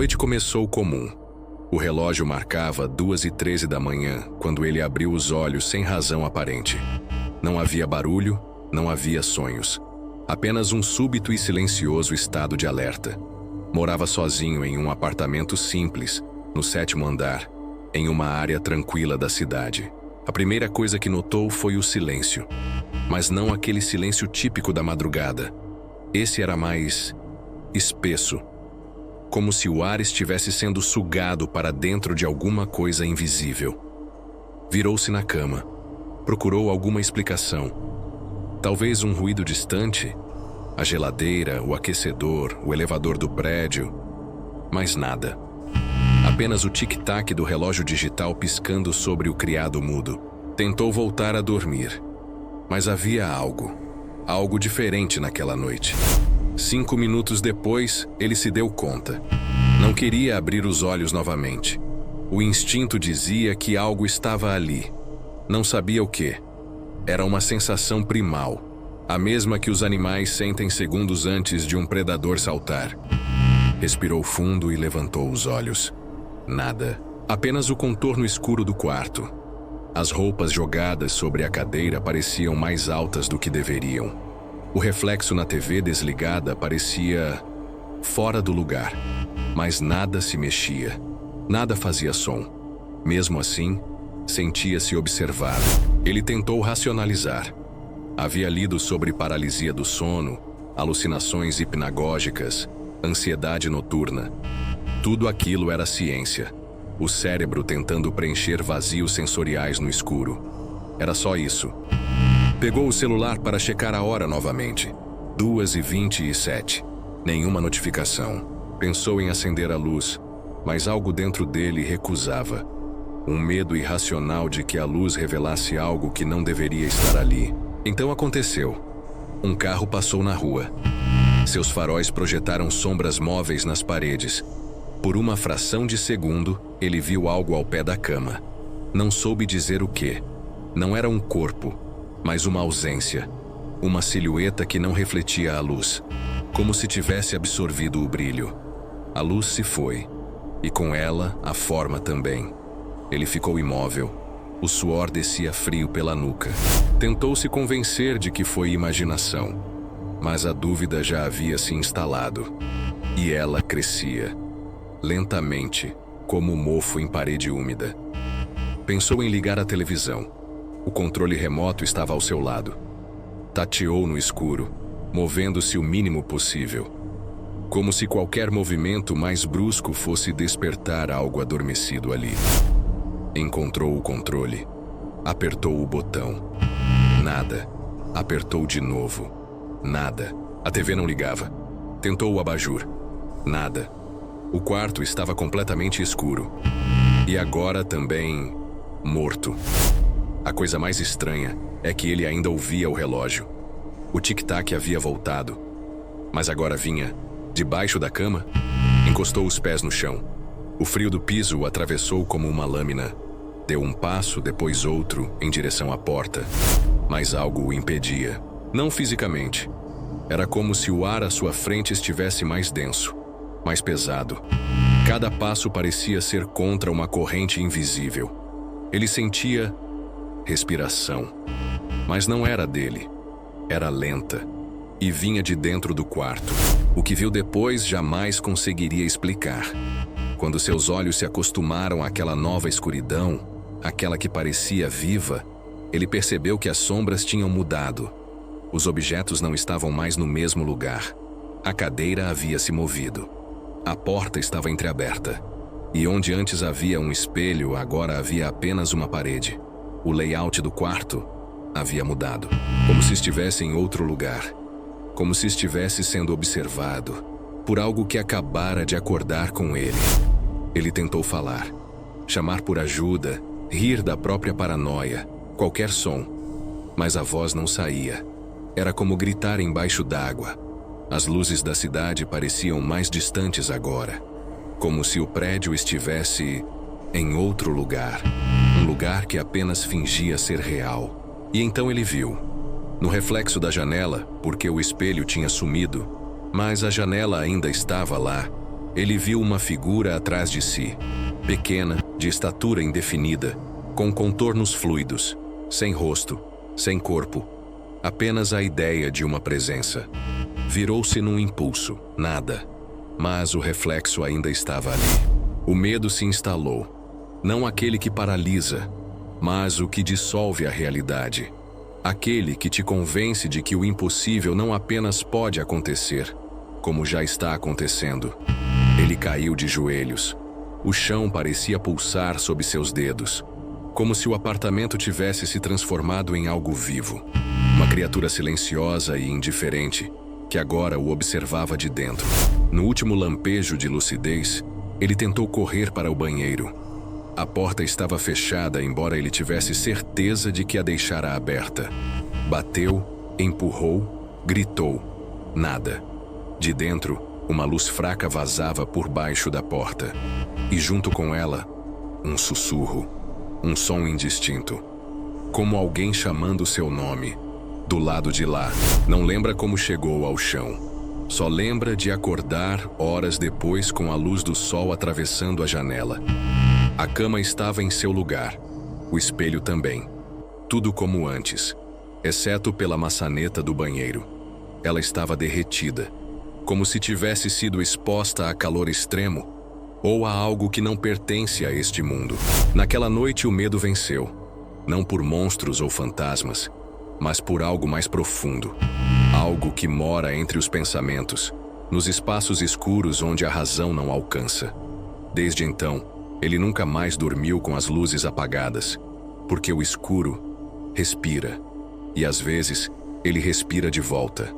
noite começou comum. O relógio marcava 2h13 da manhã quando ele abriu os olhos sem razão aparente. Não havia barulho, não havia sonhos. Apenas um súbito e silencioso estado de alerta. Morava sozinho em um apartamento simples, no 7º andar, em uma área tranquila da cidade. A primeira coisa que notou foi o silêncio. Mas não aquele silêncio típico da madrugada. Esse era mais espesso, como se o ar estivesse sendo sugado para dentro de alguma coisa invisível. Virou-se na cama. Procurou alguma explicação. Talvez um ruído distante, a geladeira, o aquecedor, o elevador do prédio. Mas nada. Apenas o tic-tac do relógio digital piscando sobre o criado mudo. Tentou voltar a dormir. Mas havia algo diferente naquela noite. 5 minutos depois, ele se deu conta. Não queria abrir os olhos novamente. O instinto dizia que algo estava ali. Não sabia o que. Era uma sensação primal, a mesma que os animais sentem segundos antes de um predador saltar. Respirou fundo e levantou os olhos. Nada. Apenas o contorno escuro do quarto. As roupas jogadas sobre a cadeira pareciam mais altas do que deveriam. O reflexo na TV desligada parecia fora do lugar, mas nada se mexia, nada fazia som. Mesmo assim, sentia-se observado. Ele tentou racionalizar. Havia lido sobre paralisia do sono, alucinações hipnagógicas, ansiedade noturna. Tudo aquilo era ciência. O cérebro tentando preencher vazios sensoriais no escuro. Era só isso. Pegou o celular para checar a hora novamente. 2h27. Nenhuma notificação. Pensou em acender a luz, mas algo dentro dele recusava. Um medo irracional de que a luz revelasse algo que não deveria estar ali. Então aconteceu. Um carro passou na rua. Seus faróis projetaram sombras móveis nas paredes. Por uma fração de segundo, ele viu algo ao pé da cama. Não soube dizer o que. Não era um corpo, mas uma ausência. Uma silhueta que não refletia a luz, como se tivesse absorvido o brilho. A luz se foi, e com ela a forma também. Ele ficou imóvel. O suor descia frio pela nuca. Tentou se convencer de que foi imaginação, mas a dúvida já havia se instalado. E ela crescia, lentamente, como mofo em parede úmida. Pensou em ligar a televisão. O controle remoto estava ao seu lado. Tateou no escuro, movendo-se o mínimo possível, como se qualquer movimento mais brusco fosse despertar algo adormecido ali. Encontrou o controle. Apertou o botão. Nada. Apertou de novo. Nada. A TV não ligava. Tentou o abajur. Nada. O quarto estava completamente escuro. E agora também morto. A coisa mais estranha é que ele ainda ouvia o relógio. O tic-tac havia voltado, mas agora vinha debaixo da cama. Encostou os pés no chão. O frio do piso o atravessou como uma lâmina. Deu um passo, depois outro, em direção à porta. Mas algo o impedia. Não fisicamente. Era como se o ar à sua frente estivesse mais denso, mais pesado. Cada passo parecia ser contra uma corrente invisível. Ele sentia respiração, mas não era dele. Era lenta e vinha de dentro do quarto. O que viu depois jamais conseguiria explicar. Quando seus olhos se acostumaram àquela nova escuridão, aquela que parecia viva, ele percebeu que as sombras tinham mudado. Os objetos não estavam mais no mesmo lugar. A cadeira havia se movido. A porta estava entreaberta. E onde antes havia um espelho, agora havia apenas uma parede. O layout do quarto havia mudado, como se estivesse em outro lugar. Como se estivesse sendo observado por algo que acabara de acordar com ele. Ele tentou falar, chamar por ajuda, rir da própria paranoia, qualquer som. Mas a voz não saía. Era como gritar embaixo d'água. As luzes da cidade pareciam mais distantes agora. Como se o prédio estivesse em outro lugar. Um lugar que apenas fingia ser real. E então ele viu. No reflexo da janela, porque o espelho tinha sumido, mas a janela ainda estava lá, Ele viu uma figura atrás de si, pequena, de estatura indefinida, com contornos fluidos, sem rosto, sem corpo, apenas a ideia de uma presença. Virou-se num impulso, nada, mas o reflexo ainda estava ali. O medo se instalou, não aquele que paralisa, mas o que dissolve a realidade. Aquele que te convence de que o impossível não apenas pode acontecer, como já está acontecendo. Ele caiu de joelhos. O chão parecia pulsar sob seus dedos, como se o apartamento tivesse se transformado em algo vivo. Uma criatura silenciosa e indiferente, que agora o observava de dentro. No último lampejo de lucidez, ele tentou correr para o banheiro. A porta estava fechada, embora ele tivesse certeza de que a deixara aberta. Bateu, empurrou, gritou. Nada. De dentro, uma luz fraca vazava por baixo da porta. E junto com ela, um sussurro, um som indistinto. Como alguém chamando seu nome. Do lado de lá, não lembra como chegou ao chão. Só lembra de acordar horas depois com a luz do sol atravessando a janela. A cama estava em seu lugar, o espelho também. Tudo como antes, exceto pela maçaneta do banheiro. Ela estava derretida, como se tivesse sido exposta a calor extremo ou a algo que não pertence a este mundo. Naquela noite o medo venceu, não por monstros ou fantasmas, mas por algo mais profundo. Algo que mora entre os pensamentos, nos espaços escuros onde a razão não alcança. Desde então, ele nunca mais dormiu com as luzes apagadas, porque o escuro respira, e às vezes ele respira de volta.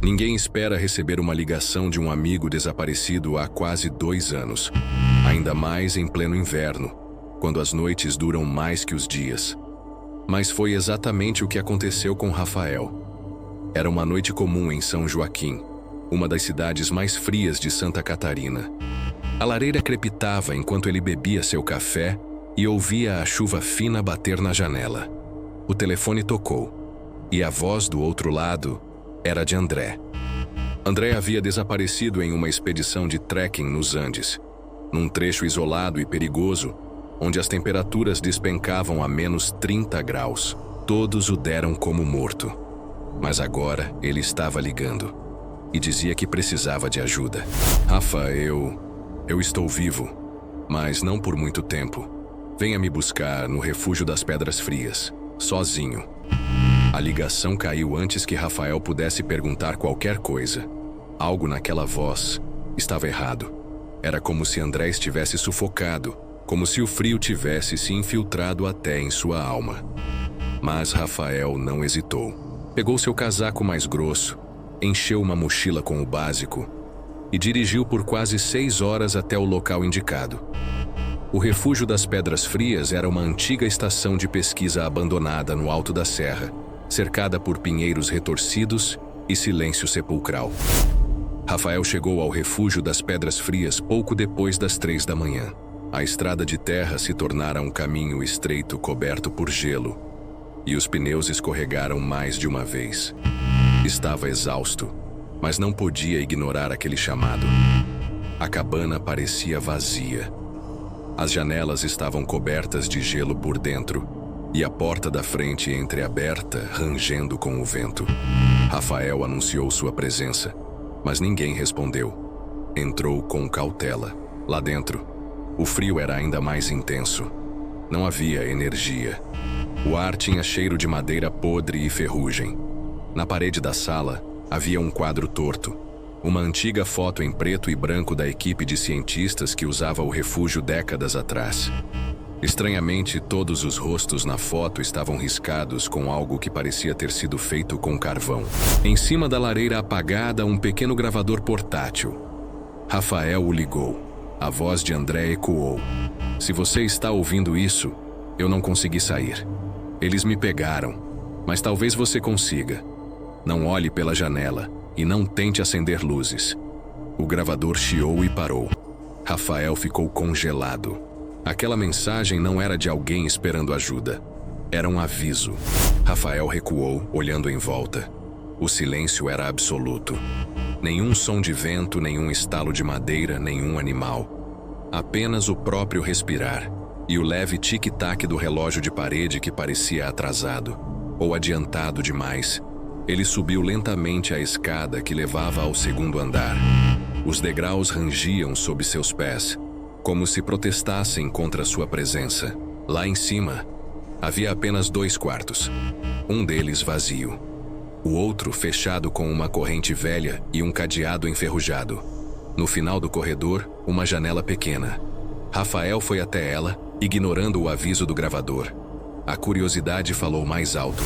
Ninguém espera receber uma ligação de um amigo desaparecido há quase 2 anos, ainda mais em pleno inverno, quando as noites duram mais que os dias. Mas foi exatamente o que aconteceu com Rafael. Era uma noite comum em São Joaquim, uma das cidades mais frias de Santa Catarina. A lareira crepitava enquanto ele bebia seu café e ouvia a chuva fina bater na janela. O telefone tocou, e a voz do outro lado era de André. André havia desaparecido em uma expedição de trekking nos Andes, num trecho isolado e perigoso, onde as temperaturas despencavam a menos 30 graus. Todos o deram como morto. Mas agora ele estava ligando e dizia que precisava de ajuda. Rafa, eu estou vivo, mas não por muito tempo. Venha me buscar no Refúgio das Pedras Frias, sozinho. A ligação caiu antes que Rafael pudesse perguntar qualquer coisa. Algo naquela voz estava errado. Era como se André estivesse sufocado, como se o frio tivesse se infiltrado até em sua alma. Mas Rafael não hesitou. Pegou seu casaco mais grosso, encheu uma mochila com o básico e dirigiu por quase 6 horas até o local indicado. O Refúgio das Pedras Frias era uma antiga estação de pesquisa abandonada no alto da serra, cercada por pinheiros retorcidos e silêncio sepulcral. Rafael chegou ao Refúgio das Pedras Frias pouco depois das 3 da manhã. A estrada de terra se tornara um caminho estreito coberto por gelo, e os pneus escorregaram mais de uma vez. Estava exausto, mas não podia ignorar aquele chamado. A cabana parecia vazia. As janelas estavam cobertas de gelo por dentro, e a porta da frente entreaberta, rangendo com o vento. Rafael anunciou sua presença, mas ninguém respondeu. Entrou com cautela. Lá dentro, o frio era ainda mais intenso. Não havia energia. O ar tinha cheiro de madeira podre e ferrugem. Na parede da sala, havia um quadro torto. Uma antiga foto em preto e branco da equipe de cientistas que usava o refúgio décadas atrás. Estranhamente, todos os rostos na foto estavam riscados com algo que parecia ter sido feito com carvão. Em cima da lareira apagada, um pequeno gravador portátil. Rafael o ligou. A voz de André ecoou. Se você está ouvindo isso, eu não consegui sair. Eles me pegaram, mas talvez você consiga. Não olhe pela janela e não tente acender luzes. O gravador chiou e parou. Rafael ficou congelado. Aquela mensagem não era de alguém esperando ajuda. Era um aviso. Rafael recuou, olhando em volta. O silêncio era absoluto. Nenhum som de vento, nenhum estalo de madeira, nenhum animal. Apenas o próprio respirar e o leve tic-tac do relógio de parede que parecia atrasado, ou adiantado demais. Ele subiu lentamente a escada que levava ao segundo andar. Os degraus rangiam sob seus pés, como se protestassem contra sua presença. Lá em cima, havia apenas 2 quartos. Um deles vazio. O outro fechado com uma corrente velha e um cadeado enferrujado. No final do corredor, uma janela pequena. Rafael foi até ela, ignorando o aviso do gravador. A curiosidade falou mais alto,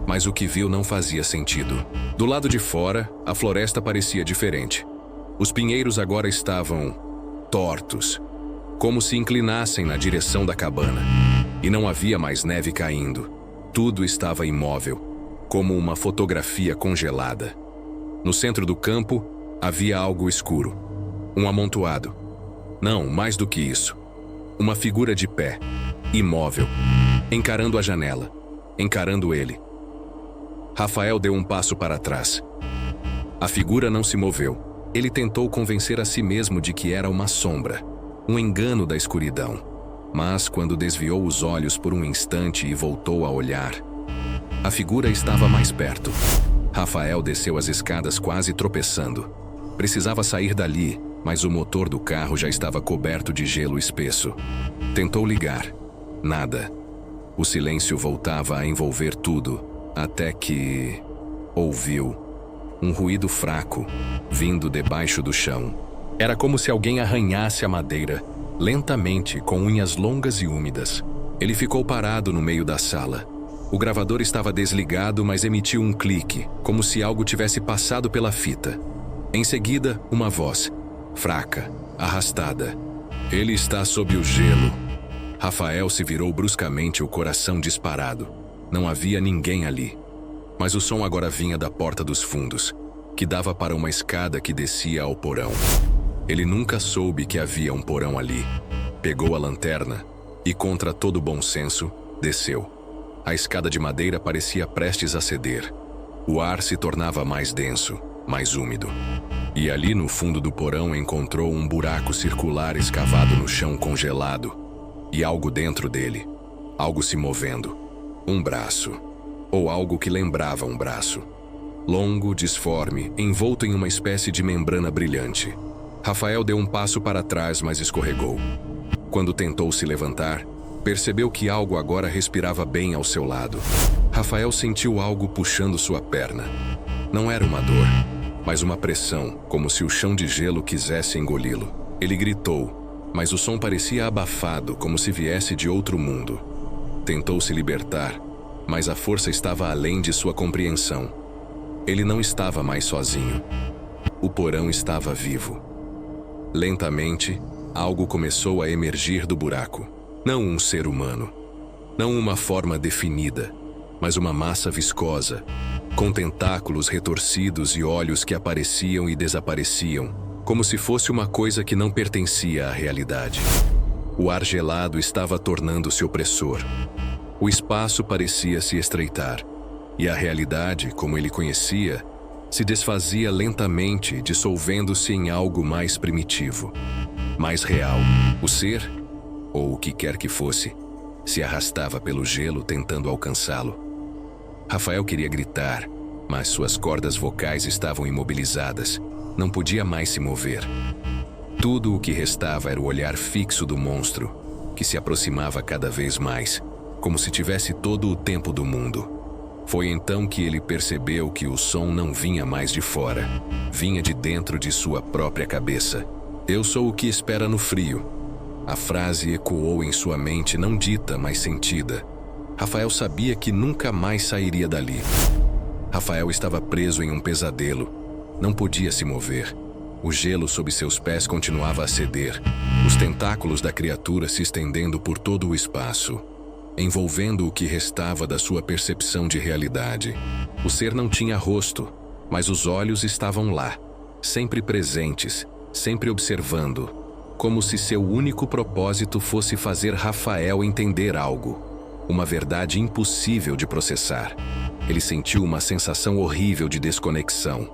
mas o que viu não fazia sentido. Do lado de fora, a floresta parecia diferente. Os pinheiros agora estavam tortos, como se inclinassem na direção da cabana. E não havia mais neve caindo. Tudo estava imóvel, como uma fotografia congelada. No centro do campo, havia algo escuro. Um amontoado. Não, mais do que isso. Uma figura de pé, imóvel, encarando a janela, encarando ele. Rafael deu um passo para trás. A figura não se moveu. Ele tentou convencer a si mesmo de que era uma sombra, um engano da escuridão. Mas quando desviou os olhos por um instante e voltou a olhar, a figura estava mais perto. Rafael desceu as escadas quase tropeçando. Precisava sair dali, mas o motor do carro já estava coberto de gelo espesso. Tentou ligar. Nada. O silêncio voltava a envolver tudo, até que ouviu um ruído fraco, vindo debaixo do chão. Era como se alguém arranhasse a madeira, lentamente, com unhas longas e úmidas. Ele ficou parado no meio da sala. O gravador estava desligado, mas emitiu um clique, como se algo tivesse passado pela fita. Em seguida, uma voz, fraca, arrastada. Ele está sob o gelo. Rafael se virou bruscamente, o coração disparado. Não havia ninguém ali. Mas o som agora vinha da porta dos fundos, que dava para uma escada que descia ao porão. Ele nunca soube que havia um porão ali. Pegou a lanterna e, contra todo bom senso, desceu. A escada de madeira parecia prestes a ceder. O ar se tornava mais denso, mais úmido. E ali no fundo do porão encontrou um buraco circular escavado no chão congelado. E algo dentro dele. Algo se movendo. Um braço. Ou algo que lembrava um braço. Longo, disforme, envolto em uma espécie de membrana brilhante. Rafael deu um passo para trás, mas escorregou. Quando tentou se levantar, percebeu que algo agora respirava bem ao seu lado. Rafael sentiu algo puxando sua perna. Não era uma dor, mas uma pressão, como se o chão de gelo quisesse engoli-lo. Ele gritou, mas o som parecia abafado, como se viesse de outro mundo. Tentou se libertar, mas a força estava além de sua compreensão. Ele não estava mais sozinho. O porão estava vivo. Lentamente, algo começou a emergir do buraco. Não um ser humano. Não uma forma definida, mas uma massa viscosa, com tentáculos retorcidos e olhos que apareciam e desapareciam, como se fosse uma coisa que não pertencia à realidade. O ar gelado estava tornando-se opressor. O espaço parecia se estreitar, e a realidade, como ele conhecia, se desfazia lentamente, dissolvendo-se em algo mais primitivo, mais real. O ser, ou o que quer que fosse, se arrastava pelo gelo tentando alcançá-lo. Rafael queria gritar, mas suas cordas vocais estavam imobilizadas. Não podia mais se mover. Tudo o que restava era o olhar fixo do monstro, que se aproximava cada vez mais, como se tivesse todo o tempo do mundo. Foi então que ele percebeu que o som não vinha mais de fora, vinha de dentro de sua própria cabeça. Eu sou o que espera no frio. A frase ecoou em sua mente, não dita, mas sentida. Rafael sabia que nunca mais sairia dali. Rafael estava preso em um pesadelo. Não podia se mover. O gelo sob seus pés continuava a ceder, os tentáculos da criatura se estendendo por todo o espaço, envolvendo o que restava da sua percepção de realidade. O ser não tinha rosto, mas os olhos estavam lá, sempre presentes, sempre observando, como se seu único propósito fosse fazer Rafael entender algo. Uma verdade impossível de processar. Ele sentiu uma sensação horrível de desconexão.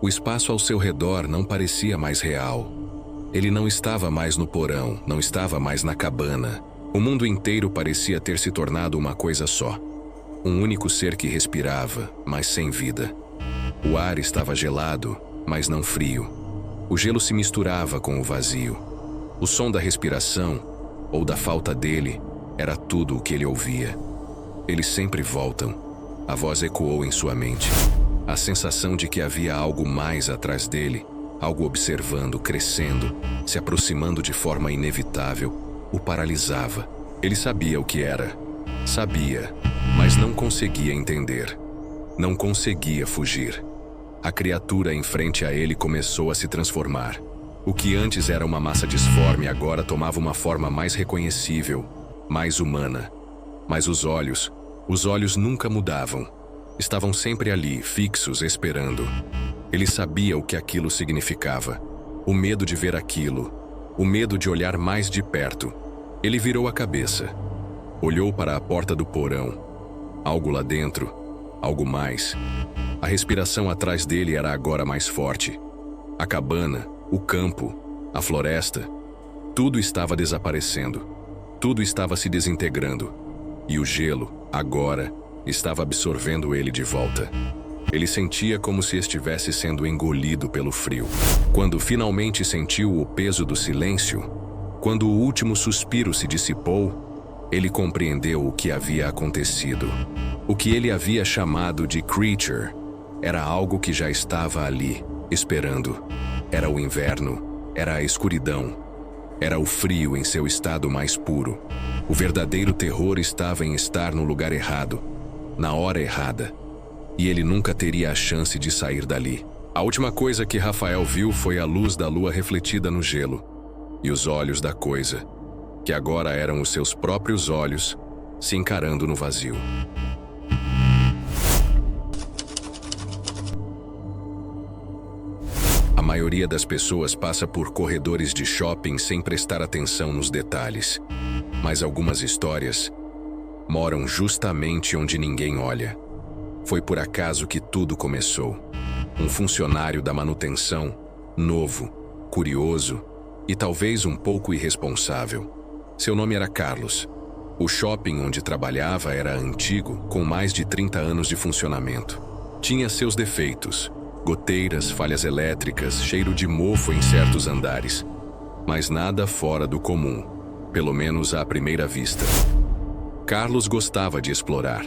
O espaço ao seu redor não parecia mais real. Ele não estava mais no porão, não estava mais na cabana. O mundo inteiro parecia ter se tornado uma coisa só. Um único ser que respirava, mas sem vida. O ar estava gelado, mas não frio. O gelo se misturava com o vazio. O som da respiração, ou da falta dele, era tudo o que ele ouvia. Eles sempre voltam. A voz ecoou em sua mente. A sensação de que havia algo mais atrás dele, algo observando, crescendo, se aproximando de forma inevitável, o paralisava. Ele sabia o que era. Sabia, mas não conseguia entender. Não conseguia fugir. A criatura em frente a ele começou a se transformar. O que antes era uma massa disforme agora tomava uma forma mais reconhecível, mais humana. Mas os olhos nunca mudavam. Estavam sempre ali, fixos, esperando. Ele sabia o que aquilo significava. O medo de ver aquilo. O medo de olhar mais de perto. Ele virou a cabeça. Olhou para a porta do porão. Algo lá dentro. Algo mais. A respiração atrás dele era agora mais forte. A cabana, o campo, a floresta. Tudo estava desaparecendo. Tudo estava se desintegrando. E o gelo, agora, estava absorvendo ele de volta. Ele sentia como se estivesse sendo engolido pelo frio. Quando finalmente sentiu o peso do silêncio, quando o último suspiro se dissipou, ele compreendeu o que havia acontecido. O que ele havia chamado de creature era algo que já estava ali, esperando. Era o inverno, era a escuridão, era o frio em seu estado mais puro. O verdadeiro terror estava em estar no lugar errado, na hora errada. E ele nunca teria a chance de sair dali. A última coisa que Rafael viu foi a luz da lua refletida no gelo. E os olhos da coisa, que agora eram os seus próprios olhos, se encarando no vazio. A maioria das pessoas passa por corredores de shopping sem prestar atenção nos detalhes. Mas algumas histórias moram justamente onde ninguém olha. Foi por acaso que tudo começou. Um funcionário da manutenção, novo, curioso e talvez um pouco irresponsável. Seu nome era Carlos. O shopping onde trabalhava era antigo, com mais de 30 anos de funcionamento. Tinha seus defeitos: goteiras, falhas elétricas, cheiro de mofo em certos andares. Mas nada fora do comum, pelo menos à primeira vista. Carlos gostava de explorar.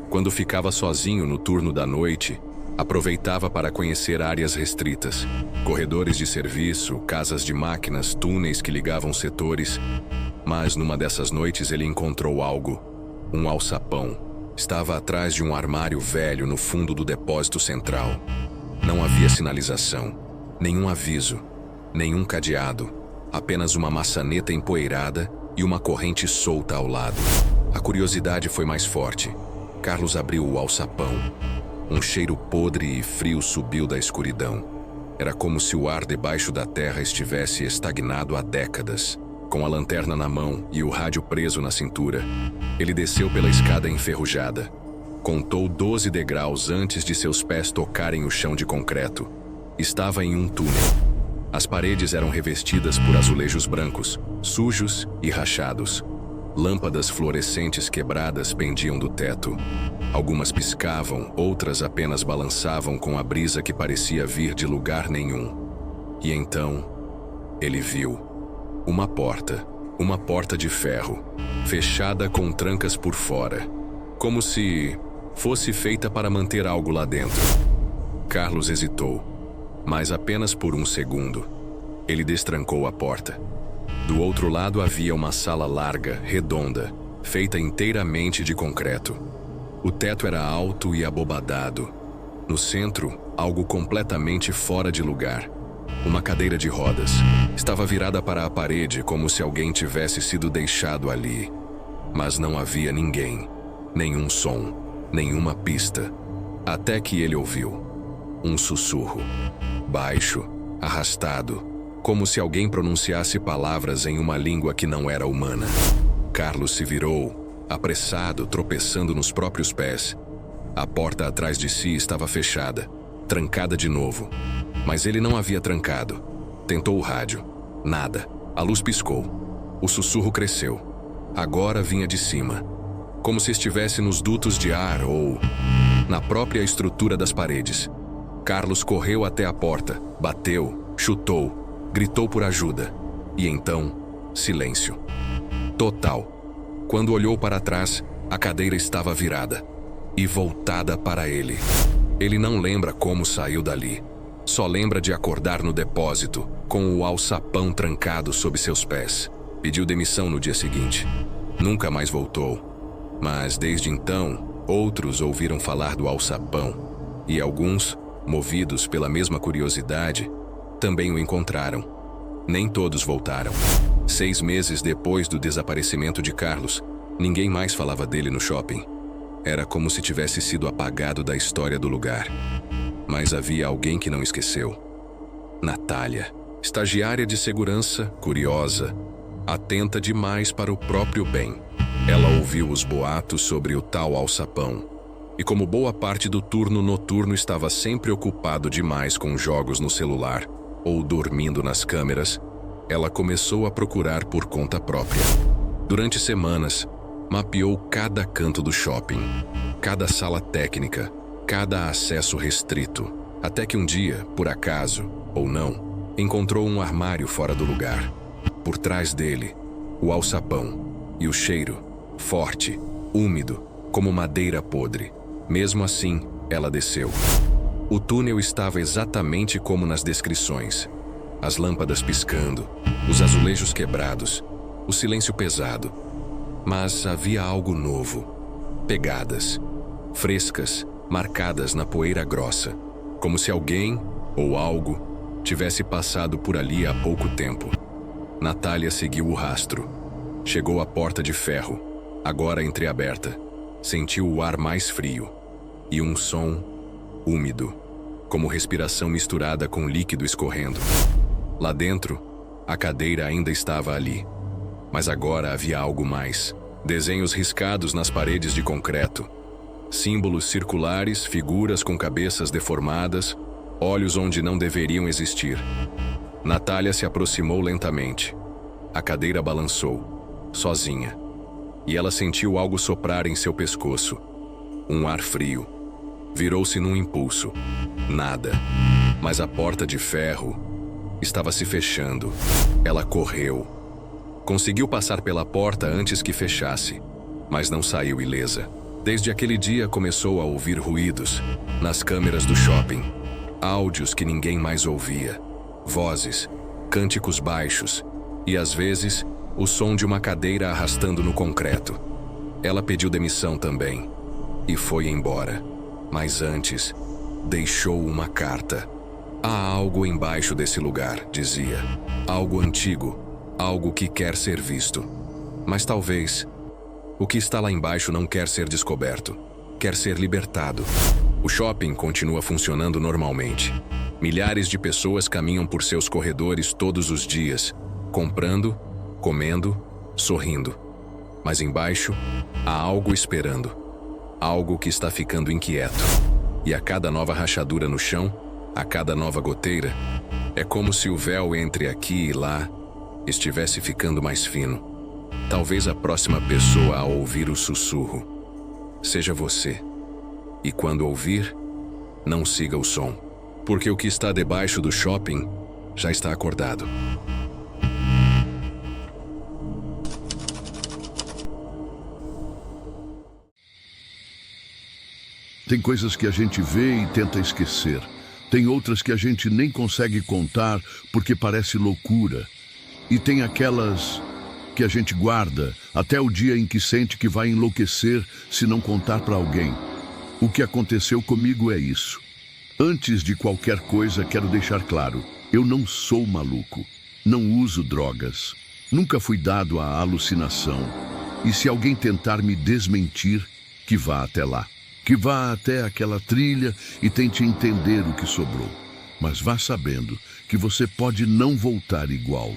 Quando ficava sozinho no turno da noite, aproveitava para conhecer áreas restritas, corredores de serviço, casas de máquinas, túneis que ligavam setores. Mas numa dessas noites ele encontrou algo. Um alçapão. Estava atrás de um armário velho no fundo do depósito central. Não havia sinalização, nenhum aviso, nenhum cadeado, apenas uma maçaneta empoeirada e uma corrente solta ao lado. A curiosidade foi mais forte. Carlos abriu o alçapão. Um cheiro podre e frio subiu da escuridão. Era como se o ar debaixo da terra estivesse estagnado há décadas. Com a lanterna na mão e o rádio preso na cintura, ele desceu pela escada enferrujada. Contou 12 degraus antes de seus pés tocarem o chão de concreto. Estava em um túnel. As paredes eram revestidas por azulejos brancos, sujos e rachados. Lâmpadas fluorescentes quebradas pendiam do teto. Algumas piscavam, outras apenas balançavam com a brisa que parecia vir de lugar nenhum. E então, ele viu uma porta de ferro, fechada com trancas por fora, como se fosse feita para manter algo lá dentro. Carlos hesitou, mas apenas por um segundo. Ele destrancou a porta. Do outro lado havia uma sala larga, redonda, feita inteiramente de concreto. O teto era alto e abobadado. No centro, algo completamente fora de lugar. Uma cadeira de rodas. Estava virada para a parede, como se alguém tivesse sido deixado ali. Mas não havia ninguém, nenhum som, nenhuma pista. Até que ele ouviu um sussurro, baixo, arrastado, como se alguém pronunciasse palavras em uma língua que não era humana. Carlos se virou apressado, tropeçando nos próprios pés. A porta atrás de si estava fechada, trancada de novo. Mas ele não havia trancado. Tentou o rádio. Nada. A luz piscou. O sussurro cresceu. Agora vinha de cima. Como se estivesse nos dutos de ar ou na própria estrutura das paredes. Carlos correu até a porta, bateu, chutou, gritou por ajuda. E então, silêncio. Total. Quando olhou para trás, a cadeira estava virada e voltada para ele. Ele não lembra como saiu dali. Só lembra de acordar no depósito, com o alçapão trancado sob seus pés. Pediu demissão no dia seguinte. Nunca mais voltou. Mas desde então, outros ouviram falar do alçapão. E alguns, movidos pela mesma curiosidade, também o encontraram. Nem todos voltaram. 6 meses depois do desaparecimento de Carlos, ninguém mais falava dele no shopping. Era como se tivesse sido apagado da história do lugar. Mas havia alguém que não esqueceu. Natália, estagiária de segurança, curiosa, atenta demais para o próprio bem. Ela ouviu os boatos sobre o tal alçapão. E como boa parte do turno noturno estava sempre ocupado demais com jogos no celular ou dormindo nas câmeras, ela começou a procurar por conta própria. Durante semanas, mapeou cada canto do shopping, cada sala técnica, cada acesso restrito, até que um dia, por acaso, ou não, encontrou um armário fora do lugar. Por trás dele, o alçapão, e o cheiro, forte, úmido, como madeira podre. Mesmo assim, ela desceu. O túnel estava exatamente como nas descrições. As lâmpadas piscando, os azulejos quebrados, o silêncio pesado. Mas havia algo novo. Pegadas, frescas, marcadas na poeira grossa, como se alguém, ou algo, tivesse passado por ali há pouco tempo. Natália seguiu o rastro. Chegou à porta de ferro, agora entreaberta. Sentiu o ar mais frio e um som úmido, como respiração misturada com líquido escorrendo. Lá dentro, a cadeira ainda estava ali, mas agora havia algo mais. Desenhos riscados nas paredes de concreto, símbolos circulares, figuras com cabeças deformadas, olhos onde não deveriam existir. Natália se aproximou lentamente. A cadeira balançou, sozinha, e ela sentiu algo soprar em seu pescoço. Um ar frio. Virou-se num impulso. Nada. Mas a porta de ferro estava se fechando. Ela correu. Conseguiu passar pela porta antes que fechasse, mas não saiu ilesa. Desde aquele dia começou a ouvir ruídos nas câmeras do shopping. Áudios que ninguém mais ouvia. Vozes, cânticos baixos e, às vezes, o som de uma cadeira arrastando no concreto. Ela pediu demissão também e foi embora. Mas antes, deixou uma carta. Há algo embaixo desse lugar, dizia. Algo antigo, algo que quer ser visto. Mas talvez, o que está lá embaixo não quer ser descoberto. Quer ser libertado. O shopping continua funcionando normalmente. Milhares de pessoas caminham por seus corredores todos os dias, comprando, comendo, sorrindo. Mas embaixo, há algo esperando. Algo que está ficando inquieto. E a cada nova rachadura no chão, a cada nova goteira, é como se o véu entre aqui e lá estivesse ficando mais fino. Talvez a próxima pessoa a ouvir o sussurro seja você. E quando ouvir, não siga o som, porque o que está debaixo do shopping já está acordado. Tem coisas que a gente vê e tenta esquecer. Tem outras que a gente nem consegue contar porque parece loucura. E tem aquelas que a gente guarda até o dia em que sente que vai enlouquecer se não contar para alguém. O que aconteceu comigo é isso. Antes de qualquer coisa, quero deixar claro, eu não sou maluco. Não uso drogas. Nunca fui dado à alucinação. E se alguém tentar me desmentir, que vá até lá. Que vá até aquela trilha e tente entender o que sobrou. Mas vá sabendo que você pode não voltar igual.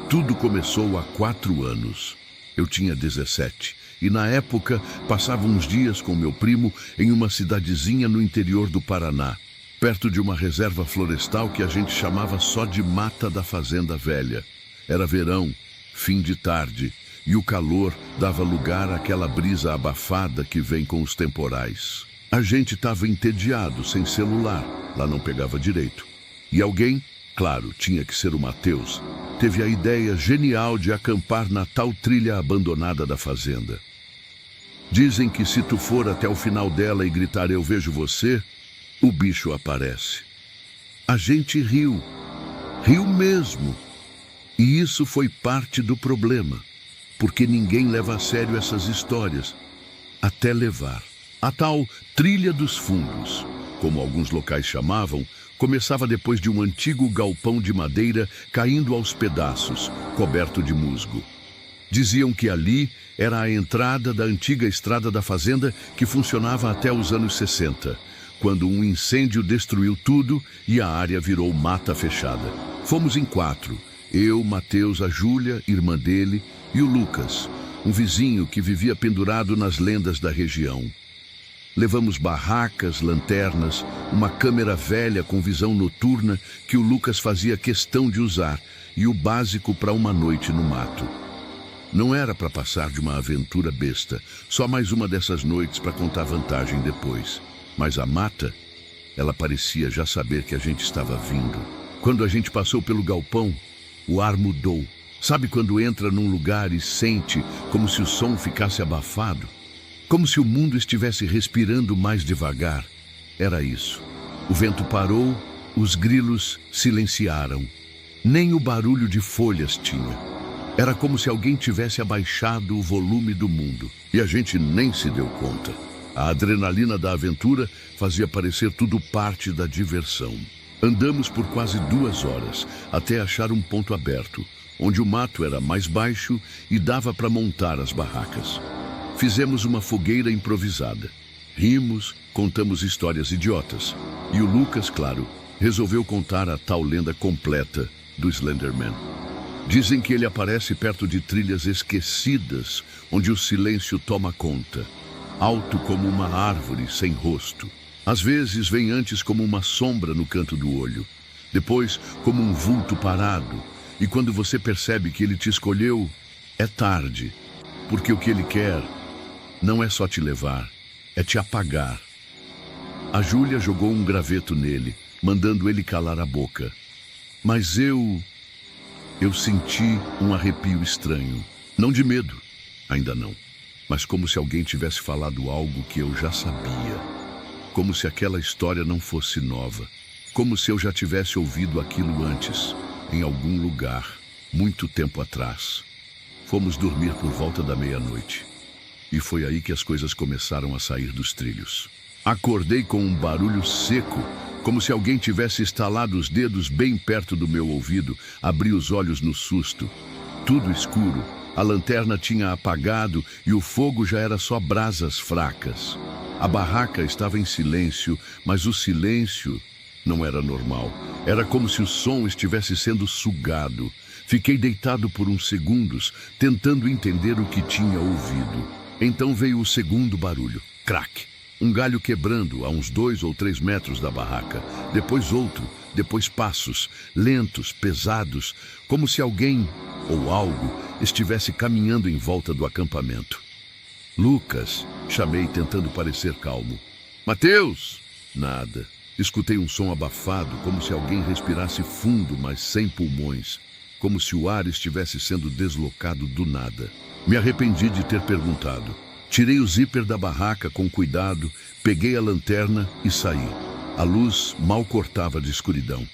Tudo começou há 4 anos. Eu tinha 17 e na época passava uns dias com meu primo em uma cidadezinha no interior do Paraná, perto de uma reserva florestal que a gente chamava só de Mata da Fazenda Velha. Era verão, fim de tarde, e o calor dava lugar àquela brisa abafada que vem com os temporais. A gente estava entediado, sem celular, lá não pegava direito. E alguém, claro, tinha que ser o Mateus, teve a ideia genial de acampar na tal trilha abandonada da fazenda. Dizem que se tu for até o final dela e gritar "eu vejo você", o bicho aparece. A gente riu mesmo. E isso foi parte do problema, porque ninguém leva a sério essas histórias, até levar. A tal Trilha dos Fundos, como alguns locais chamavam, começava depois de um antigo galpão de madeira caindo aos pedaços, coberto de musgo. Diziam que ali era a entrada da antiga estrada da fazenda que funcionava até os anos 60, quando um incêndio destruiu tudo e a área virou mata fechada. Fomos em 4, eu, Mateus, a Júlia, irmã dele, e o Lucas, um vizinho que vivia pendurado nas lendas da região. Levamos barracas, lanternas, uma câmera velha com visão noturna que o Lucas fazia questão de usar e o básico para uma noite no mato. Não era para passar de uma aventura besta, só mais uma dessas noites para contar vantagem depois. Mas a mata, ela parecia já saber que a gente estava vindo. Quando a gente passou pelo galpão, o ar mudou. Sabe quando entra num lugar e sente como se o som ficasse abafado? Como se o mundo estivesse respirando mais devagar. Era isso. O vento parou, os grilos silenciaram. Nem o barulho de folhas tinha. Era como se alguém tivesse abaixado o volume do mundo. E a gente nem se deu conta. A adrenalina da aventura fazia parecer tudo parte da diversão. Andamos por quase 2 horas, até achar um ponto aberto, onde o mato era mais baixo e dava para montar as barracas. Fizemos uma fogueira improvisada. Rimos, contamos histórias idiotas. E o Lucas, claro, resolveu contar a tal lenda completa do Slenderman. Dizem que ele aparece perto de trilhas esquecidas, onde o silêncio toma conta. Alto como uma árvore sem rosto. Às vezes vem antes como uma sombra no canto do olho. Depois como um vulto parado. E quando você percebe que ele te escolheu, é tarde. Porque o que ele quer não é só te levar, é te apagar. A Júlia jogou um graveto nele, mandando ele calar a boca. Mas eu senti um arrepio estranho. Não de medo, ainda não. Mas como se alguém tivesse falado algo que eu já sabia. Como se aquela história não fosse nova. Como se eu já tivesse ouvido aquilo antes, em algum lugar, muito tempo atrás. Fomos dormir por volta da meia-noite. E foi aí que as coisas começaram a sair dos trilhos. Acordei com um barulho seco, como se alguém tivesse estalado os dedos bem perto do meu ouvido. Abri os olhos no susto. Tudo escuro, a lanterna tinha apagado e o fogo já era só brasas fracas. A barraca estava em silêncio, mas o silêncio não era normal. Era como se o som estivesse sendo sugado. Fiquei deitado por uns segundos, tentando entender o que tinha ouvido. Então veio o segundo barulho. Crack! Um galho quebrando a uns 2 ou 3 metros da barraca. Depois outro, depois passos, lentos, pesados, como se alguém ou algo estivesse caminhando em volta do acampamento. Lucas, chamei tentando parecer calmo. Mateus! Nada. Escutei um som abafado, como se alguém respirasse fundo, mas sem pulmões. Como se o ar estivesse sendo deslocado do nada. Me arrependi de ter perguntado. Tirei o zíper da barraca com cuidado, peguei a lanterna e saí. A luz mal cortava de escuridão.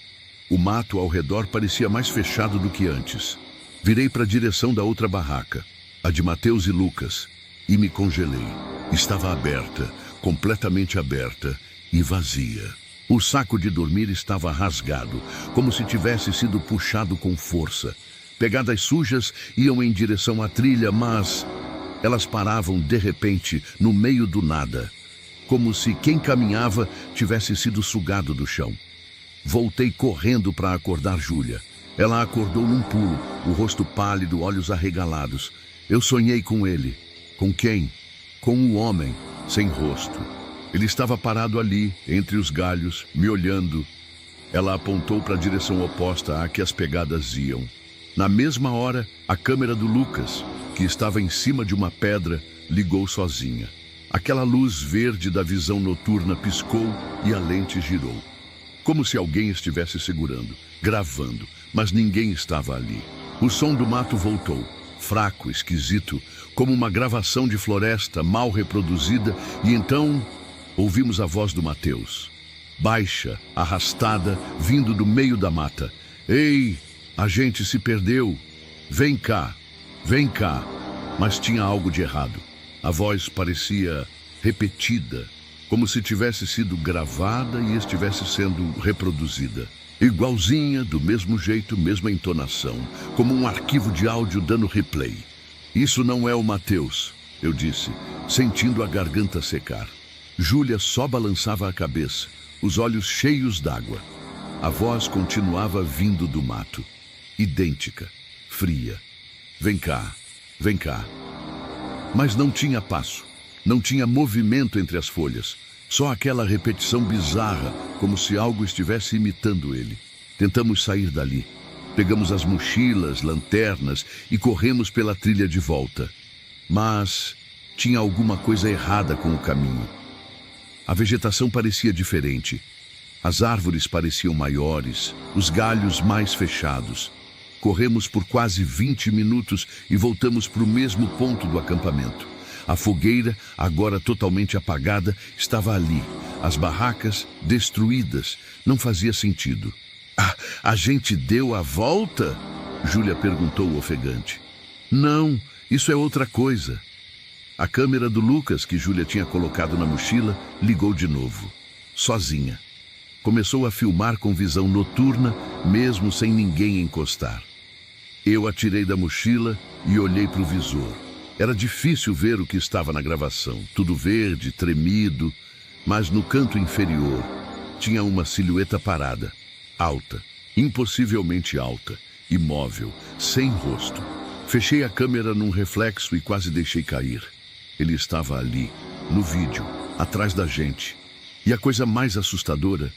O mato ao redor parecia mais fechado do que antes. Virei para a direção da outra barraca, a de Mateus e Lucas, e me congelei. Estava aberta, completamente aberta e vazia. O saco de dormir estava rasgado, como se tivesse sido puxado com força. Pegadas sujas iam em direção à trilha, mas elas paravam de repente no meio do nada, como se quem caminhava tivesse sido sugado do chão. Voltei correndo para acordar Júlia. Ela acordou num pulo, o rosto pálido, olhos arregalados. Eu sonhei com ele. Com quem? Com um homem, sem rosto. Ele estava parado ali, entre os galhos, me olhando. Ela apontou para a direção oposta à que as pegadas iam. Na mesma hora, a câmera do Lucas, que estava em cima de uma pedra, ligou sozinha. Aquela luz verde da visão noturna piscou e a lente girou. Como se alguém estivesse segurando, gravando, mas ninguém estava ali. O som do mato voltou, fraco, esquisito, como uma gravação de floresta mal reproduzida, e então ouvimos a voz do Mateus. Baixa, arrastada, vindo do meio da mata. Ei, a gente se perdeu. Vem cá, vem cá. Mas tinha algo de errado. A voz parecia repetida, como se tivesse sido gravada e estivesse sendo reproduzida. Igualzinha, do mesmo jeito, mesma entonação, como um arquivo de áudio dando replay. Isso não é o Mateus, eu disse, sentindo a garganta secar. Júlia só balançava a cabeça, os olhos cheios d'água. A voz continuava vindo do mato, idêntica, fria. Vem cá, vem cá. Mas não tinha passo. Não tinha movimento entre as folhas, só aquela repetição bizarra, como se algo estivesse imitando ele. Tentamos sair dali. Pegamos as mochilas, lanternas e corremos pela trilha de volta. Mas tinha alguma coisa errada com o caminho. A vegetação parecia diferente. As árvores pareciam maiores, os galhos mais fechados. Corremos por quase 20 minutos e voltamos para o mesmo ponto do acampamento. A fogueira, agora totalmente apagada, estava ali. As barracas destruídas. Não fazia sentido. A gente deu a volta? Júlia perguntou ofegante. Não, isso é outra coisa. A câmera do Lucas, que Júlia tinha colocado na mochila, ligou de novo. Sozinha. Começou a filmar com visão noturna, mesmo sem ninguém encostar. Eu a tirei da mochila e olhei para o visor. Era difícil ver o que estava na gravação, tudo verde, tremido, mas no canto inferior tinha uma silhueta parada, alta, impossivelmente alta, imóvel, sem rosto. Fechei a câmera num reflexo e quase deixei cair. Ele estava ali, no vídeo, atrás da gente. E a coisa mais assustadora,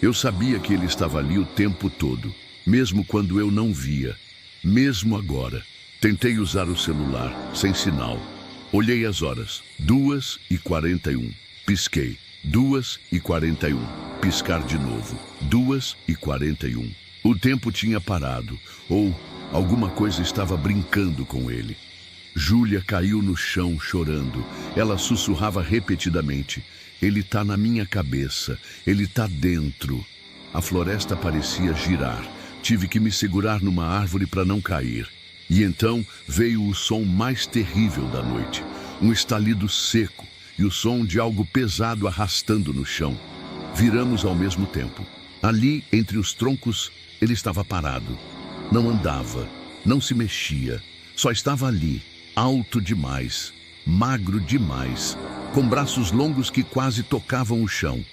eu sabia que ele estava ali o tempo todo, mesmo quando eu não via, mesmo agora. Tentei usar o celular, sem sinal. Olhei as horas, 2h41. Pisquei, 2h41. Piscar de novo, 2h41. O tempo tinha parado, ou alguma coisa estava brincando com ele. Júlia caiu no chão chorando. Ela sussurrava repetidamente. Ele tá na minha cabeça, ele tá dentro. A floresta parecia girar. Tive que me segurar numa árvore para não cair. E então veio o som mais terrível da noite. Um estalido seco e o som de algo pesado arrastando no chão. Viramos ao mesmo tempo. Ali, entre os troncos, ele estava parado. Não andava, não se mexia. Só estava ali, alto demais, magro demais, com braços longos que quase tocavam o chão.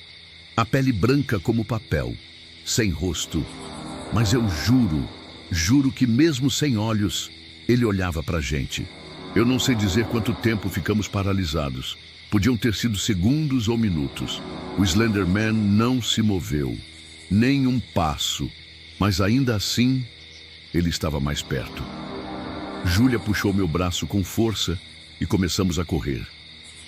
A pele branca como papel, sem rosto. Mas eu juro que mesmo sem olhos, ele olhava pra gente. Eu não sei dizer quanto tempo ficamos paralisados. Podiam ter sido segundos ou minutos. O Slenderman não se moveu, nem um passo. Mas ainda assim, ele estava mais perto. Júlia puxou meu braço com força e começamos a correr.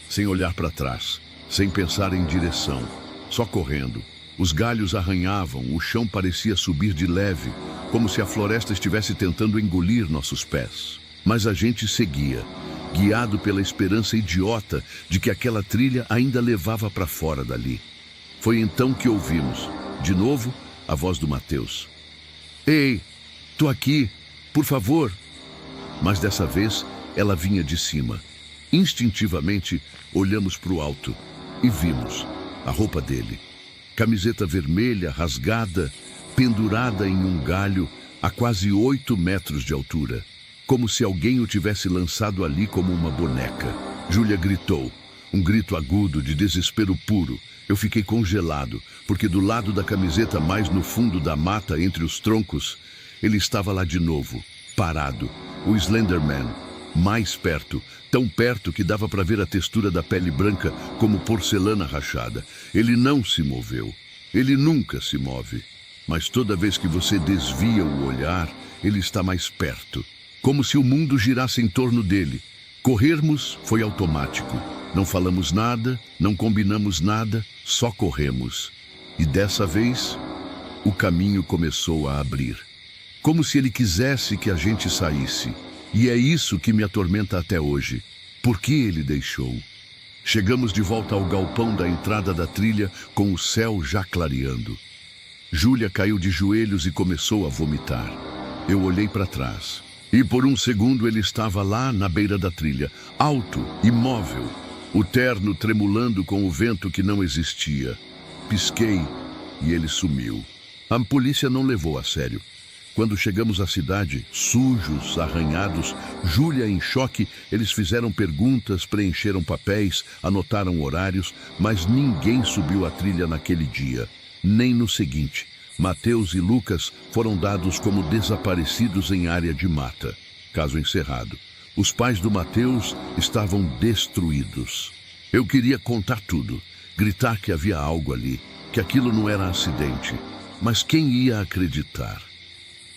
Sem olhar para trás, sem pensar em direção, só correndo. Os galhos arranhavam, o chão parecia subir de leve, como se a floresta estivesse tentando engolir nossos pés. Mas a gente seguia, guiado pela esperança idiota de que aquela trilha ainda levava para fora dali. Foi então que ouvimos, de novo, a voz do Mateus. Ei, tô aqui, por favor. Mas dessa vez, ela vinha de cima. Instintivamente, olhamos para o alto e vimos a roupa dele. Camiseta vermelha, rasgada, pendurada em um galho a quase 8 metros de altura. Como se alguém o tivesse lançado ali como uma boneca. Júlia gritou, um grito agudo de desespero puro. Eu fiquei congelado, porque do lado da camiseta, mais no fundo da mata, entre os troncos, ele estava lá de novo, parado, o Slenderman, Mais perto, tão perto que dava para ver a textura da pele branca como porcelana rachada. Ele não se moveu. Ele nunca se move. Mas toda vez que você desvia o olhar, ele está mais perto. Como se o mundo girasse em torno dele. Corrermos foi automático. Não falamos nada, não combinamos nada, só corremos. E dessa vez, o caminho começou a abrir. Como se ele quisesse que a gente saísse. E é isso que me atormenta até hoje. Por que ele deixou? Chegamos de volta ao galpão da entrada da trilha com o céu já clareando. Júlia caiu de joelhos e começou a vomitar. Eu olhei para trás. E por um segundo ele estava lá na beira da trilha, alto, imóvel. O terno tremulando com o vento que não existia. Pisquei e ele sumiu. A polícia não levou a sério. Quando chegamos à cidade, sujos, arranhados, Júlia em choque, eles fizeram perguntas, preencheram papéis, anotaram horários, mas ninguém subiu a trilha naquele dia, nem no seguinte. Mateus e Lucas foram dados como desaparecidos em área de mata. Caso encerrado. Os pais do Mateus estavam destruídos. Eu queria contar tudo, gritar que havia algo ali, que aquilo não era acidente. Mas quem ia acreditar?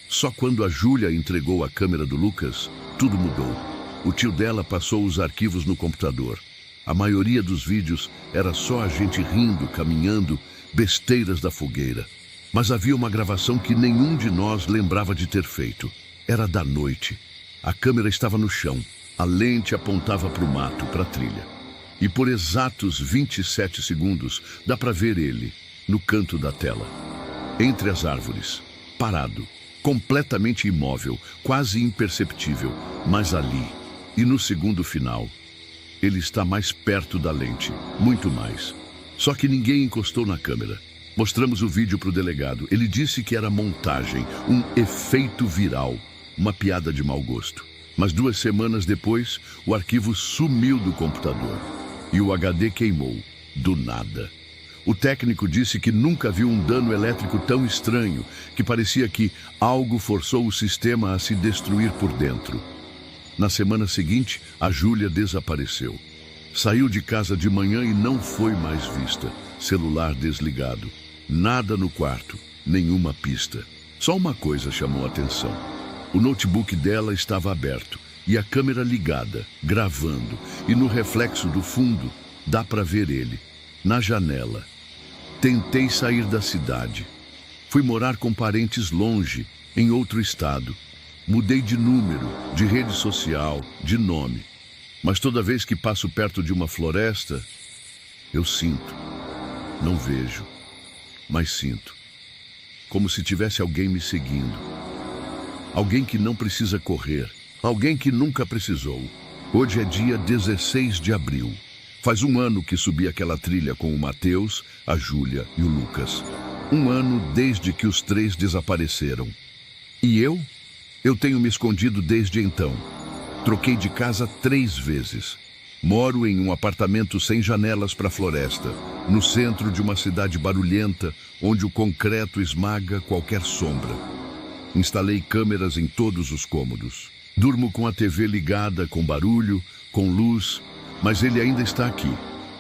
Só quando a Júlia entregou a câmera do Lucas, tudo mudou. O tio dela passou os arquivos no computador. A maioria dos vídeos era só a gente rindo, caminhando, besteiras da fogueira. Mas havia uma gravação que nenhum de nós lembrava de ter feito. Era da noite. A câmera estava no chão. A lente apontava para o mato, para a trilha. E por exatos 27 segundos, dá para ver ele, no canto da tela. Entre as árvores, parado. Completamente imóvel, quase imperceptível, mas ali. E no segundo final, ele está mais perto da lente, muito mais. Só que ninguém encostou na câmera. Mostramos o vídeo para o delegado. Ele disse que era montagem, um efeito viral, uma piada de mau gosto. Mas 2 semanas depois, o arquivo sumiu do computador. E o HD queimou, do nada. O técnico disse que nunca viu um dano elétrico tão estranho, que parecia que algo forçou o sistema a se destruir por dentro. Na semana seguinte, a Júlia desapareceu. Saiu de casa de manhã e não foi mais vista. Celular desligado. Nada no quarto, nenhuma pista. Só uma coisa chamou a atenção. O notebook dela estava aberto e a câmera ligada, gravando. E no reflexo do fundo, dá para ver ele, na janela. Tentei sair da cidade. Fui morar com parentes longe, em outro estado. Mudei de número, de rede social, de nome. Mas toda vez que passo perto de uma floresta, eu sinto. Não vejo, mas sinto. Como se tivesse alguém me seguindo. Alguém que não precisa correr. Alguém que nunca precisou. Hoje é dia 16 de abril. Faz 1 ano que subi aquela trilha com o Mateus, a Júlia e o Lucas. 1 ano desde que os 3 desapareceram. E eu? Eu tenho me escondido desde então. Troquei de casa 3 vezes. Moro em um apartamento sem janelas para a floresta, no centro de uma cidade barulhenta, onde o concreto esmaga qualquer sombra. Instalei câmeras em todos os cômodos. Durmo com a TV ligada, com barulho, com luz, mas ele ainda está aqui,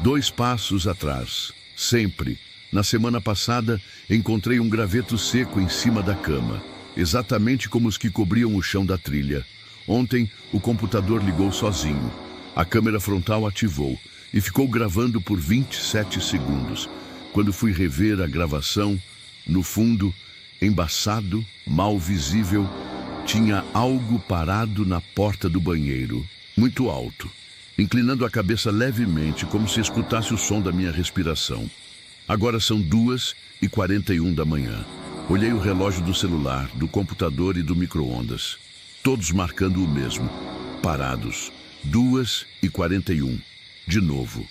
2 passos atrás, sempre. Na semana passada, encontrei um graveto seco em cima da cama, exatamente como os que cobriam o chão da trilha. Ontem, o computador ligou sozinho. A câmera frontal ativou e ficou gravando por 27 segundos. Quando fui rever a gravação, no fundo, embaçado, mal visível, tinha algo parado na porta do banheiro, muito alto, inclinando a cabeça levemente, como se escutasse o som da minha respiração. Agora são 2h41 da manhã. Olhei o relógio do celular, do computador e do micro-ondas. Todos marcando o mesmo. Parados. 2h41. De novo.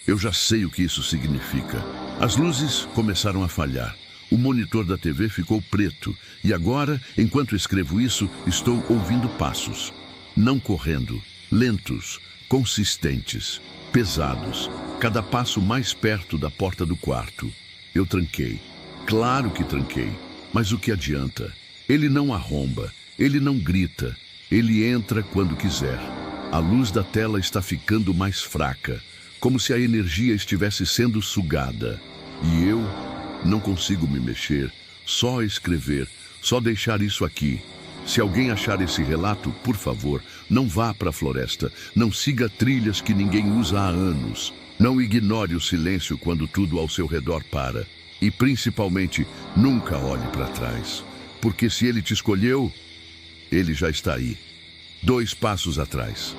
Eu já sei o que isso significa. As luzes começaram a falhar. O monitor da TV ficou preto. E agora, enquanto escrevo isso, estou ouvindo passos. Não correndo. Lentos. Consistentes. Pesados. Cada passo mais perto da porta do quarto. Eu tranquei. Claro que tranquei. Mas o que adianta? Ele não arromba. Ele não grita. Ele entra quando quiser. A luz da tela está ficando mais fraca, como se a energia estivesse sendo sugada. E eu não consigo me mexer, só escrever, só deixar isso aqui. Se alguém achar esse relato, por favor, não vá para a floresta, não siga trilhas que ninguém usa há anos. Não ignore o silêncio quando tudo ao seu redor para. E principalmente, nunca olhe para trás. Porque se ele te escolheu, ele já está aí. 2 passos atrás.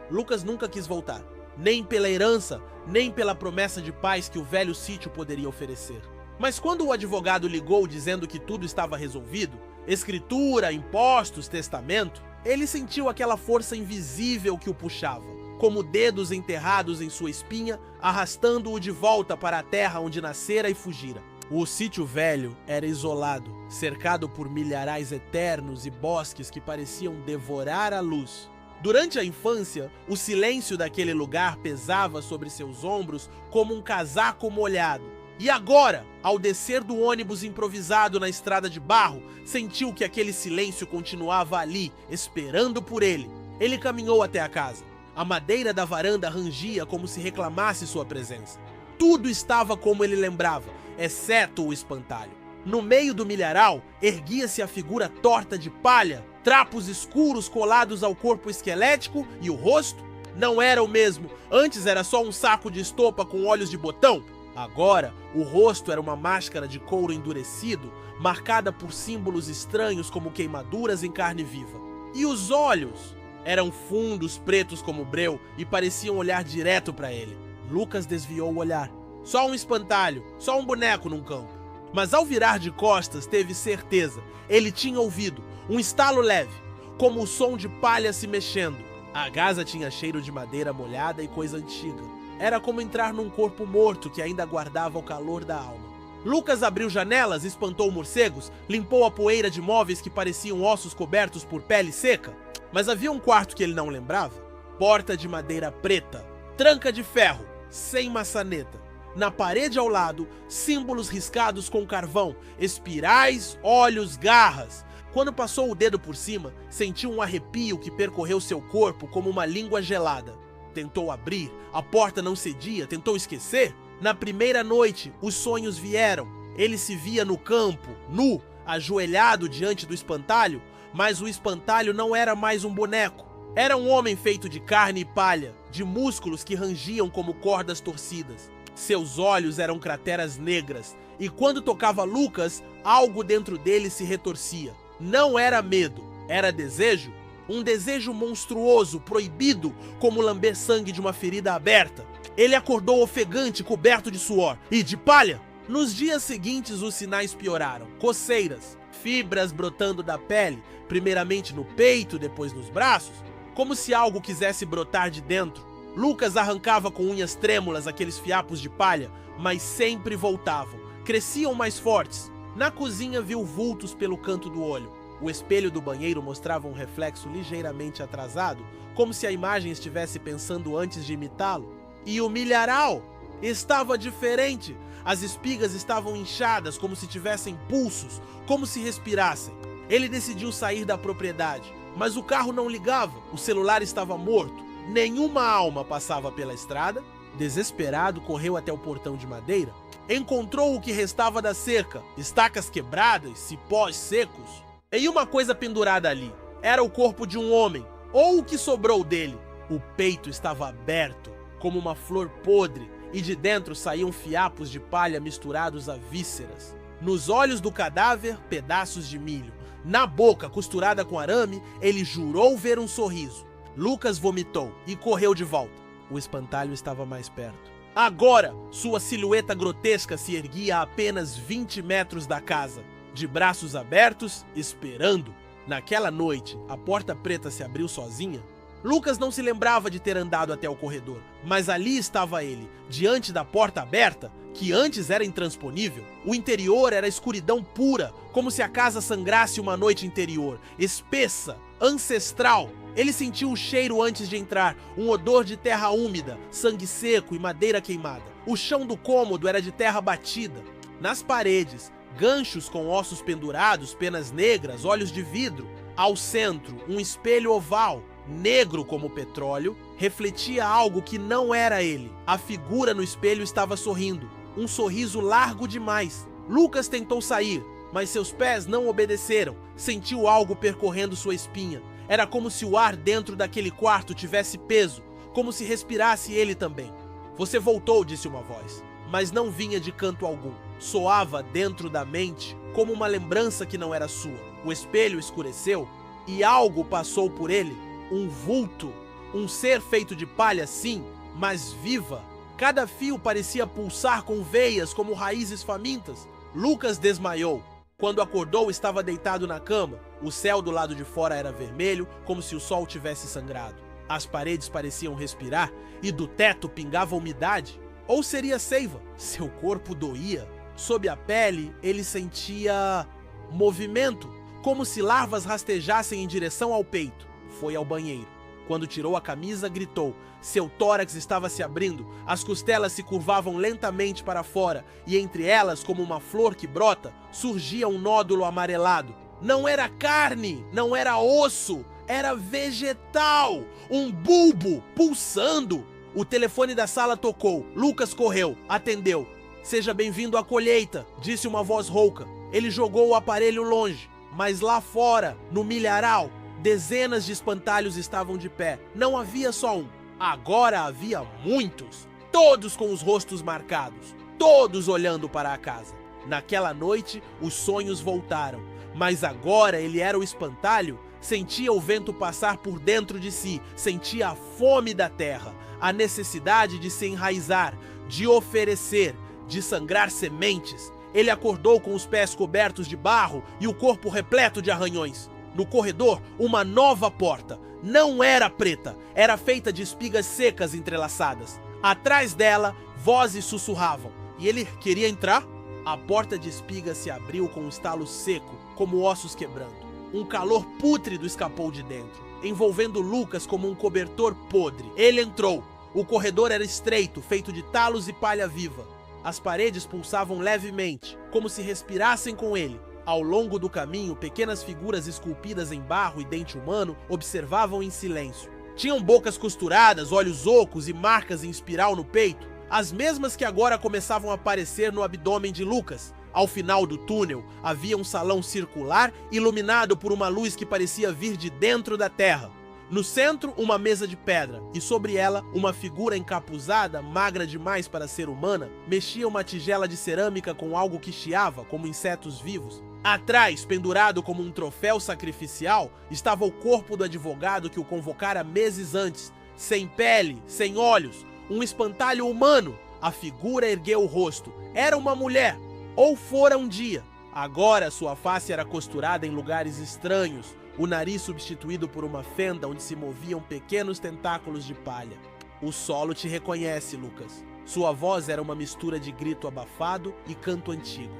Lucas nunca quis voltar, nem pela herança, nem pela promessa de paz que o velho sítio poderia oferecer. Mas quando o advogado ligou dizendo que tudo estava resolvido, escritura, impostos, testamento, ele sentiu aquela força invisível que o puxava, como dedos enterrados em sua espinha, arrastando-o de volta para a terra onde nascera e fugira. O sítio velho era isolado, cercado por milharais eternos e bosques que pareciam devorar a luz. Durante a infância, o silêncio daquele lugar pesava sobre seus ombros como um casaco molhado. E agora, ao descer do ônibus improvisado na estrada de barro, sentiu que aquele silêncio continuava ali, esperando por ele. Ele caminhou até a casa. A madeira da varanda rangia como se reclamasse sua presença. Tudo estava como ele lembrava, exceto o espantalho. No meio do milharal, erguia-se a figura torta de palha, trapos escuros colados ao corpo esquelético e o rosto não era o mesmo. Antes era só um saco de estopa com olhos de botão. Agora, o rosto era uma máscara de couro endurecido, marcada por símbolos estranhos como queimaduras em carne viva. E os olhos eram fundos pretos como breu e pareciam olhar direto para ele. Lucas desviou o olhar. Só um espantalho, só um boneco num campo. Mas ao virar de costas, teve certeza. Ele tinha ouvido um estalo leve, como o som de palha se mexendo. A casa tinha cheiro de madeira molhada e coisa antiga. Era como entrar num corpo morto que ainda guardava o calor da alma. Lucas abriu janelas, espantou morcegos, limpou a poeira de móveis que pareciam ossos cobertos por pele seca. Mas havia um quarto que ele não lembrava. Porta de madeira preta, tranca de ferro, sem maçaneta. Na parede ao lado, símbolos riscados com carvão, espirais, olhos, garras. Quando passou o dedo por cima, sentiu um arrepio que percorreu seu corpo como uma língua gelada. Tentou abrir, a porta não cedia, tentou esquecer. Na primeira noite, os sonhos vieram. Ele se via no campo, nu, ajoelhado diante do espantalho, mas o espantalho não era mais um boneco. Era um homem feito de carne e palha, de músculos que rangiam como cordas torcidas. Seus olhos eram crateras negras, e quando tocava Lucas, algo dentro dele se retorcia. Não era medo, era desejo. Um desejo monstruoso, proibido, como lamber sangue de uma ferida aberta. Ele acordou ofegante, coberto de suor e de palha. Nos dias seguintes, os sinais pioraram. Coceiras, fibras brotando da pele, primeiramente no peito, depois nos braços, como se algo quisesse brotar de dentro. Lucas arrancava com unhas trêmulas aqueles fiapos de palha, mas sempre voltavam. Cresciam mais fortes. Na cozinha viu vultos pelo canto do olho. O espelho do banheiro mostrava um reflexo ligeiramente atrasado, como se a imagem estivesse pensando antes de imitá-lo. E o milharal estava diferente. As espigas estavam inchadas, como se tivessem pulsos, como se respirassem. Ele decidiu sair da propriedade, mas o carro não ligava, o celular estava morto. Nenhuma alma passava pela estrada. Desesperado, correu até o portão de madeira. Encontrou o que restava da cerca, estacas quebradas, cipós secos. E uma coisa pendurada ali. Era o corpo de um homem, ou o que sobrou dele. O peito estava aberto, como uma flor podre, e de dentro saíam fiapos de palha misturados a vísceras. Nos olhos do cadáver, pedaços de milho. Na boca, costurada com arame, ele jurou ver um sorriso. Lucas vomitou e correu de volta. O espantalho estava mais perto. Agora, sua silhueta grotesca se erguia a apenas 20 metros da casa, de braços abertos, esperando. Naquela noite, a porta preta se abriu sozinha. Lucas não se lembrava de ter andado até o corredor, mas ali estava ele, diante da porta aberta, que antes era intransponível. O interior era escuridão pura, como se a casa sangrasse uma noite interior, espessa, ancestral. Ele sentiu o cheiro antes de entrar, um odor de terra úmida, sangue seco e madeira queimada. O chão do cômodo era de terra batida. Nas paredes, ganchos com ossos pendurados, penas negras, olhos de vidro. Ao centro, um espelho oval, negro como petróleo, refletia algo que não era ele. A figura no espelho estava sorrindo, um sorriso largo demais. Lucas tentou sair, mas seus pés não obedeceram. Sentiu algo percorrendo sua espinha. Era como se o ar dentro daquele quarto tivesse peso, como se respirasse ele também. Você voltou, disse uma voz, mas não vinha de canto algum. Soava dentro da mente como uma lembrança que não era sua. O espelho escureceu e algo passou por ele. Um vulto, um ser feito de palha, sim, mas viva. Cada fio parecia pulsar com veias como raízes famintas. Lucas desmaiou. Quando acordou, estava deitado na cama. O céu do lado de fora era vermelho, como se o sol tivesse sangrado. As paredes pareciam respirar e do teto pingava umidade. Ou seria seiva? Seu corpo doía. Sob a pele, ele sentia movimento, como se larvas rastejassem em direção ao peito. Foi ao banheiro. Quando tirou a camisa, gritou. Seu tórax estava se abrindo, as costelas se curvavam lentamente para fora, e entre elas, como uma flor que brota, surgia um nódulo amarelado. Não era carne, não era osso, era vegetal, um bulbo pulsando. O telefone da sala tocou. Lucas correu, atendeu. Seja bem-vindo à colheita, disse uma voz rouca. Ele jogou o aparelho longe, mas lá fora, no milharal, dezenas de espantalhos estavam de pé. Não havia só um, agora havia muitos, todos com os rostos marcados, todos olhando para a casa. Naquela noite, os sonhos voltaram, mas agora ele era o espantalho. Sentia o vento passar por dentro de si, sentia a fome da terra, a necessidade de se enraizar, de oferecer, de sangrar sementes. Ele acordou com os pés cobertos de barro e o corpo repleto de arranhões. No corredor, uma nova porta. Não era preta, era feita de espigas secas entrelaçadas. Atrás dela, vozes sussurravam. E ele queria entrar? A porta de espigas se abriu com um estalo seco, como ossos quebrando. Um calor pútrido escapou de dentro, envolvendo Lucas como um cobertor podre. Ele entrou. O corredor era estreito, feito de talos e palha viva. As paredes pulsavam levemente, como se respirassem com ele. Ao longo do caminho, pequenas figuras esculpidas em barro e dente humano observavam em silêncio. Tinham bocas costuradas, olhos ocos e marcas em espiral no peito, as mesmas que agora começavam a aparecer no abdômen de Lucas. Ao final do túnel, havia um salão circular iluminado por uma luz que parecia vir de dentro da terra. No centro, uma mesa de pedra, e sobre ela, uma figura encapuzada, magra demais para ser humana, mexia uma tigela de cerâmica com algo que chiava, como insetos vivos. Atrás, pendurado como um troféu sacrificial, estava o corpo do advogado que o convocara meses antes, sem pele, sem olhos, um espantalho humano. A figura ergueu o rosto. Era uma mulher, ou fora um dia. Agora sua face era costurada em lugares estranhos, o nariz substituído por uma fenda onde se moviam pequenos tentáculos de palha. O solo te reconhece, Lucas. Sua voz era uma mistura de grito abafado e canto antigo.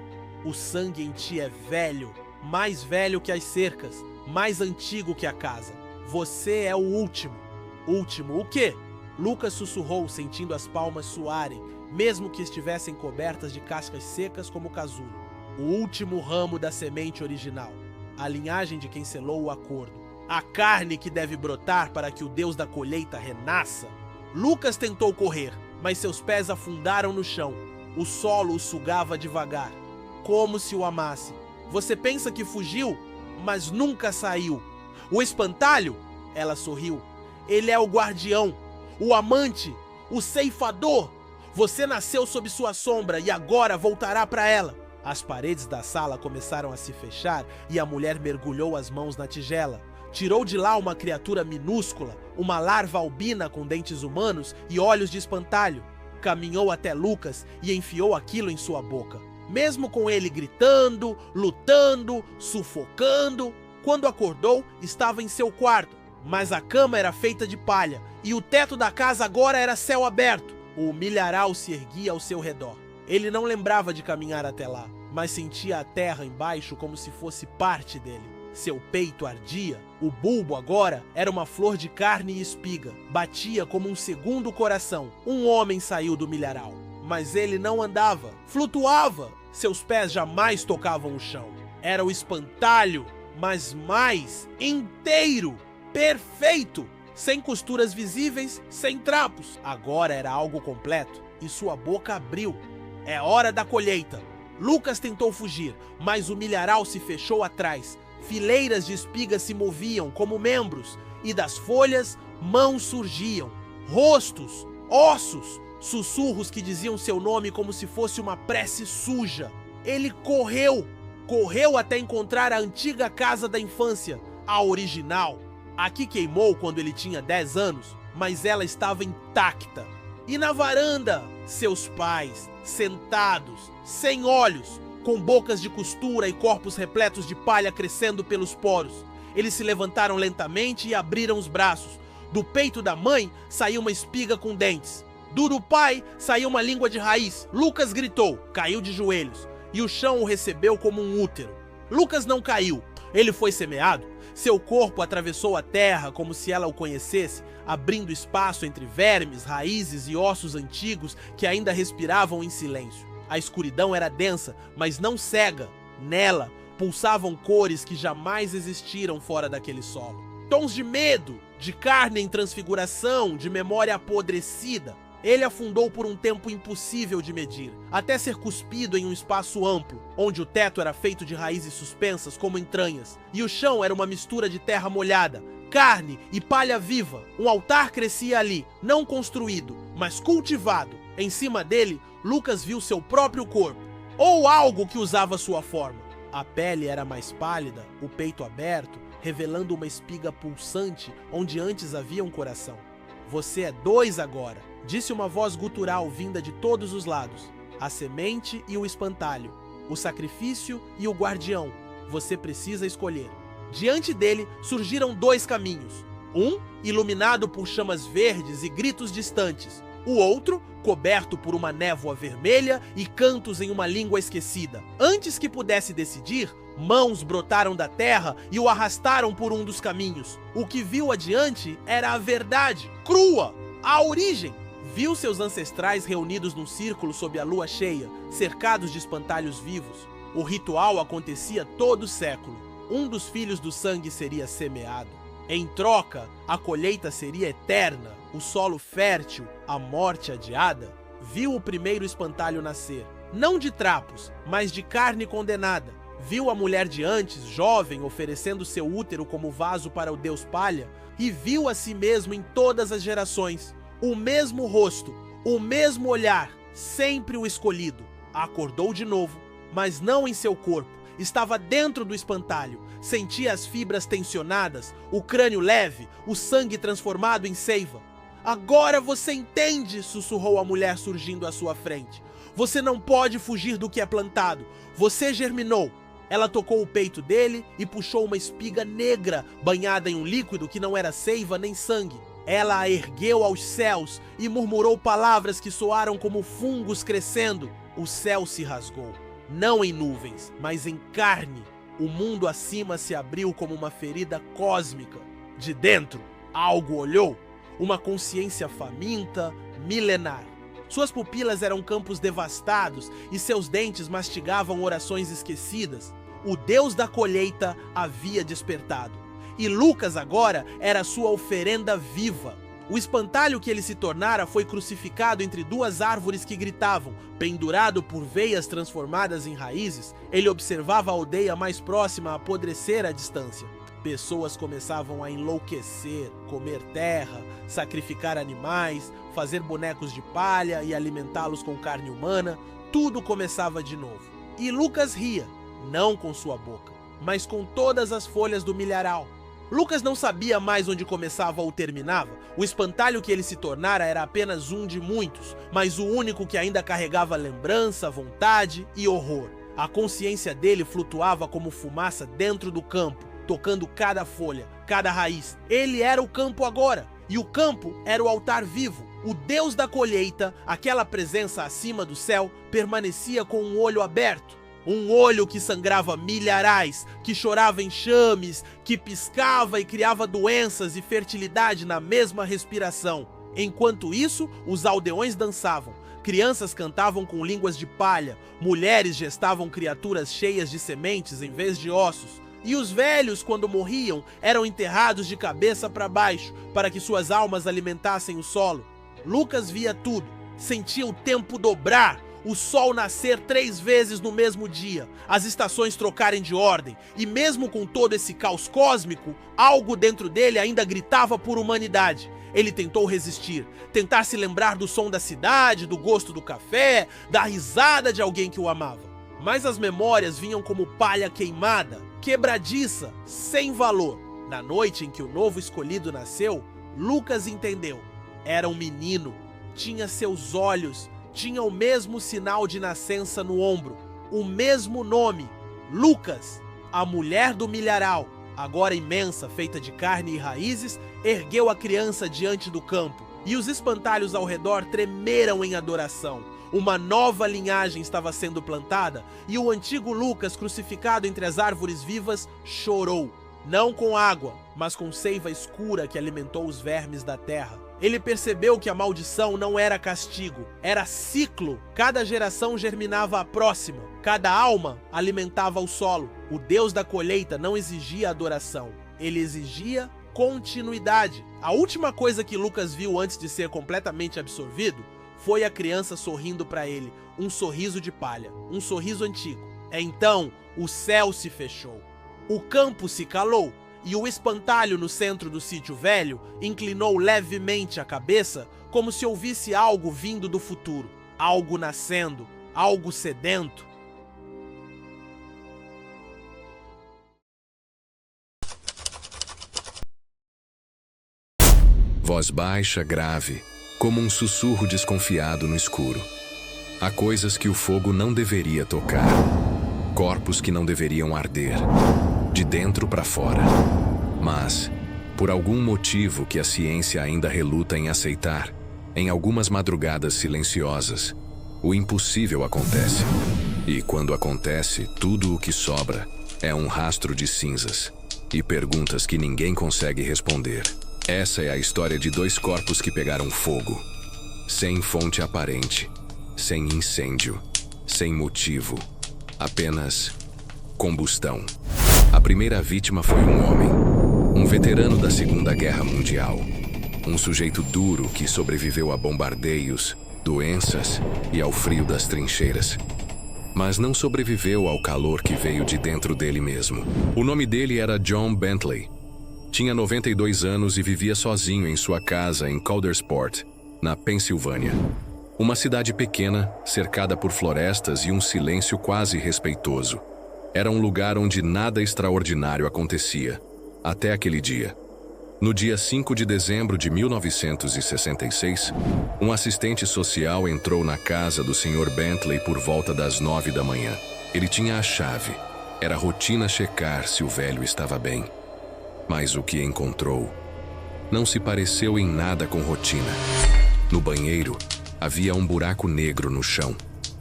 O sangue em ti é velho, mais velho que as cercas, mais antigo que a casa. Você é o último. Último o quê? Lucas sussurrou, sentindo as palmas suarem, mesmo que estivessem cobertas de cascas secas como casulo. O último ramo da semente original. A linhagem de quem selou o acordo. A carne que deve brotar para que o Deus da colheita renasça. Lucas tentou correr, mas seus pés afundaram no chão. O solo o sugava devagar, como se o amasse. Você pensa que fugiu, mas nunca saiu. O espantalho? Ela sorriu. Ele é o guardião, o amante, o ceifador. Você nasceu sob sua sombra e agora voltará para ela. As paredes da sala começaram a se fechar e a mulher mergulhou as mãos na tigela. Tirou de lá uma criatura minúscula, uma larva albina com dentes humanos e olhos de espantalho. Caminhou até Lucas e enfiou aquilo em sua boca. Mesmo com ele gritando, lutando, sufocando, quando acordou, estava em seu quarto. Mas a cama era feita de palha e o teto da casa agora era céu aberto. O milharal se erguia ao seu redor. Ele não lembrava de caminhar até lá, mas sentia a terra embaixo como se fosse parte dele. Seu peito ardia. O bulbo agora era uma flor de carne e espiga. Batia como um segundo coração. Um homem saiu do milharal. Mas ele não andava. Flutuava. Seus pés jamais tocavam o chão. Era o espantalho, mas mais inteiro, perfeito, sem costuras visíveis, sem trapos. Agora era algo completo e sua boca abriu. É hora da colheita. Lucas tentou fugir, mas o milharal se fechou atrás. Fileiras de espigas se moviam como membros, e das folhas, mãos surgiam. Rostos, ossos, sussurros que diziam seu nome como se fosse uma prece suja. Ele correu até encontrar a antiga casa da infância, a original. A que queimou quando ele tinha 10 anos, mas ela estava intacta. E na varanda, seus pais, sentados, sem olhos, com bocas de costura e corpos repletos de palha crescendo pelos poros. Eles se levantaram lentamente e abriram os braços. Do peito da mãe saiu uma espiga com dentes. Do pai saiu uma língua de raiz. Lucas gritou, caiu de joelhos, e o chão o recebeu como um útero. Lucas não caiu, ele foi semeado. Seu corpo atravessou a terra como se ela o conhecesse, abrindo espaço entre vermes, raízes e ossos antigos que ainda respiravam em silêncio. A escuridão era densa, mas não cega. Nela pulsavam cores que jamais existiram fora daquele solo. Tons de medo, de carne em transfiguração, de memória apodrecida. Ele afundou por um tempo impossível de medir, até ser cuspido em um espaço amplo, onde o teto era feito de raízes suspensas como entranhas, e o chão era uma mistura de terra molhada, carne e palha viva. Um altar crescia ali, não construído, mas cultivado. Em cima dele, Lucas viu seu próprio corpo, ou algo que usava sua forma. A pele era mais pálida, o peito aberto, revelando uma espiga pulsante onde antes havia um coração. Você é 2 agora, disse uma voz gutural vinda de todos os lados. A semente e o espantalho, o sacrifício e o guardião. Você precisa escolher. Diante dele surgiram 2 caminhos. Um, iluminado por chamas verdes e gritos distantes. O outro, coberto por uma névoa vermelha e cantos em uma língua esquecida. Antes que pudesse decidir, mãos brotaram da terra e o arrastaram por um dos caminhos. O que viu adiante era a verdade, crua, a origem. Viu seus ancestrais reunidos num círculo sob a lua cheia, cercados de espantalhos vivos. O ritual acontecia todo século. Um dos filhos do sangue seria semeado. Em troca, a colheita seria eterna, o solo fértil, a morte adiada. Viu o primeiro espantalho nascer, não de trapos, mas de carne condenada. Viu a mulher de antes, jovem, oferecendo seu útero como vaso para o deus Palha, e viu a si mesmo em todas as gerações. O mesmo rosto, o mesmo olhar, sempre o escolhido. Acordou de novo, mas não em seu corpo. Estava dentro do espantalho, sentia as fibras tensionadas, o crânio leve, o sangue transformado em seiva. Agora você entende, sussurrou a mulher surgindo à sua frente. Você não pode fugir do que é plantado. Você germinou. Ela tocou o peito dele e puxou uma espiga negra, banhada em um líquido que não era seiva nem sangue. Ela a ergueu aos céus e murmurou palavras que soaram como fungos crescendo. O céu se rasgou. Não em nuvens, mas em carne. O mundo acima se abriu como uma ferida cósmica. De dentro, algo olhou. Uma consciência faminta, milenar. Suas pupilas eram campos devastados e seus dentes mastigavam orações esquecidas. O Deus da colheita havia despertado. E Lucas agora era sua oferenda viva. O espantalho que ele se tornara foi crucificado entre 2 árvores que gritavam. Pendurado por veias transformadas em raízes, ele observava a aldeia mais próxima apodrecer à distância. Pessoas começavam a enlouquecer, comer terra, sacrificar animais, fazer bonecos de palha e alimentá-los com carne humana. Tudo começava de novo. E Lucas ria, não com sua boca, mas com todas as folhas do milharal. Lucas não sabia mais onde começava ou terminava. O espantalho que ele se tornara era apenas um de muitos, mas o único que ainda carregava lembrança, vontade e horror. A consciência dele flutuava como fumaça dentro do campo, tocando cada folha, cada raiz. Ele era o campo agora, e o campo era o altar vivo. O Deus da colheita, aquela presença acima do céu, permanecia com um olho aberto. Um olho que sangrava milharais, que chorava enxames, que piscava e criava doenças e fertilidade na mesma respiração. Enquanto isso, os aldeões dançavam, Crianças cantavam com línguas de palha, mulheres gestavam criaturas cheias de sementes em vez de ossos, e os velhos, quando morriam, eram enterrados de cabeça para baixo, para que suas almas alimentassem o solo. Lucas via tudo, sentia o tempo dobrar, o sol nascer 3 vezes no mesmo dia, as estações trocarem de ordem, e mesmo com todo esse caos cósmico, algo dentro dele ainda gritava por humanidade. Ele tentou resistir, tentar se lembrar do som da cidade, do gosto do café, da risada de alguém que o amava. Mas as memórias vinham como palha queimada, quebradiça, sem valor. Na noite em que o novo escolhido nasceu, Lucas entendeu. Era um menino, tinha seus olhos, tinha o mesmo sinal de nascença no ombro, o mesmo nome, Lucas. A mulher do milharal, agora imensa, feita de carne e raízes, ergueu a criança diante do campo, e os espantalhos ao redor tremeram em adoração. Uma nova linhagem estava sendo plantada, e o antigo Lucas, crucificado entre as árvores vivas, chorou, não com água, mas com seiva escura que alimentou os vermes da terra. Ele percebeu que a maldição não era castigo, era ciclo. Cada geração germinava a próxima, cada alma alimentava o solo. O Deus da colheita não exigia adoração, ele exigia continuidade. A última coisa que Lucas viu antes de ser completamente absorvido foi a criança sorrindo para ele, um sorriso de palha, um sorriso antigo. Então, o céu se fechou, o campo se calou, e o espantalho no centro do sítio velho inclinou levemente a cabeça, como se ouvisse algo vindo do futuro, algo nascendo, algo sedento. Voz baixa, grave, como um sussurro desconfiado no escuro. Há coisas que o fogo não deveria tocar, corpos que não deveriam arder, de dentro para fora. Mas, por algum motivo que a ciência ainda reluta em aceitar, em algumas madrugadas silenciosas, o impossível acontece. E quando acontece, tudo o que sobra é um rastro de cinzas e perguntas que ninguém consegue responder. Essa é a história de 2 corpos que pegaram fogo, sem fonte aparente, sem incêndio, sem motivo, apenas combustão. A primeira vítima foi um homem, um veterano da Segunda Guerra Mundial, um sujeito duro que sobreviveu a bombardeios, doenças e ao frio das trincheiras. Mas não sobreviveu ao calor que veio de dentro dele mesmo. O nome dele era John Bentley. Tinha 92 anos e vivia sozinho em sua casa em Caldersport, na Pensilvânia. Uma cidade pequena, cercada por florestas e um silêncio quase respeitoso. Era um lugar onde nada extraordinário acontecia, até aquele dia. No dia 5 de dezembro de 1966, um assistente social entrou na casa do Sr. Bentley por volta das 9 da manhã. Ele tinha a chave. Era rotina checar se o velho estava bem. Mas o que encontrou não se pareceu em nada com rotina. No banheiro, havia um buraco negro no chão,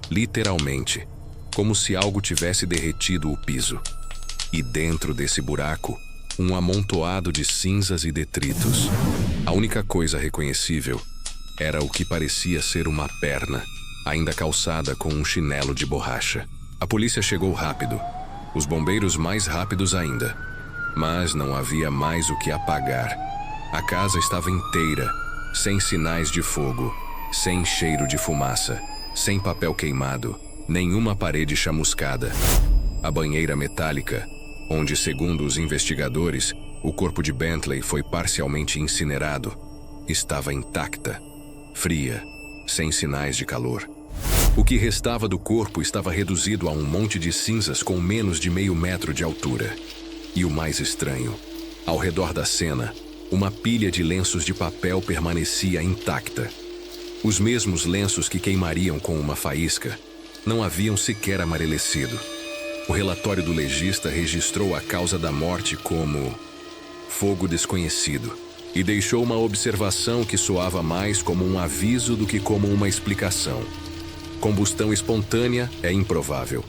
literalmente, como se algo tivesse derretido o piso. E dentro desse buraco, um amontoado de cinzas e detritos. A única coisa reconhecível era o que parecia ser uma perna, ainda calçada com um chinelo de borracha. A polícia chegou rápido, os bombeiros mais rápidos ainda. Mas não havia mais o que apagar. A casa estava inteira, sem sinais de fogo, sem cheiro de fumaça, sem papel queimado, nenhuma parede chamuscada. A banheira metálica, onde, segundo os investigadores, o corpo de Bentley foi parcialmente incinerado, estava intacta, fria, sem sinais de calor. O que restava do corpo estava reduzido a um monte de cinzas com menos de meio metro de altura. E o mais estranho, ao redor da cena, uma pilha de lenços de papel permanecia intacta. Os mesmos lenços que queimariam com uma faísca não haviam sequer amarelecido. O relatório do legista registrou a causa da morte como fogo desconhecido e deixou uma observação que soava mais como um aviso do que como uma explicação. Combustão espontânea é improvável,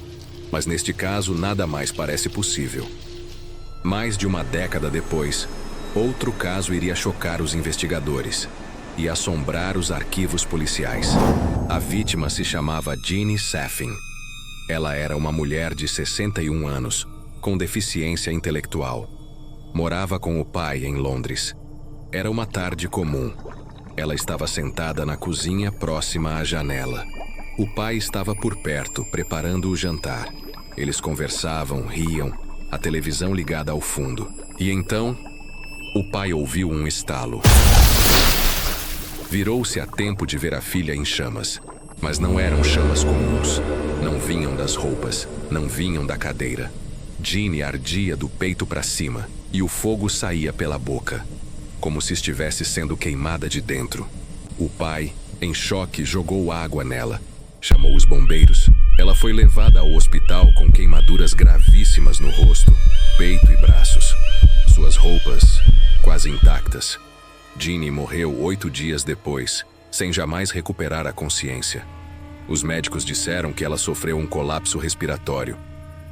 mas neste caso nada mais parece possível. Mais de uma década depois, outro caso iria chocar os investigadores e assombrar os arquivos policiais. A vítima se chamava Jeannie Saffin. Ela era uma mulher de 61 anos, com deficiência intelectual. Morava com o pai em Londres. Era uma tarde comum. Ela estava sentada na cozinha próxima à janela. O pai estava por perto, preparando o jantar. Eles conversavam, riam, a televisão ligada ao fundo. E então, o pai ouviu um estalo. Virou-se a tempo de ver a filha em chamas. Mas não eram chamas comuns. Não vinham das roupas, não vinham da cadeira. Jeannie ardia do peito para cima e o fogo saía pela boca, como se estivesse sendo queimada de dentro. O pai, em choque, jogou água nela. Chamou os bombeiros. Ela foi levada ao hospital com queimaduras gravíssimas no rosto, peito e braços. Suas roupas quase intactas. Jeannie morreu 8 dias depois, sem jamais recuperar a consciência. Os médicos disseram que ela sofreu um colapso respiratório.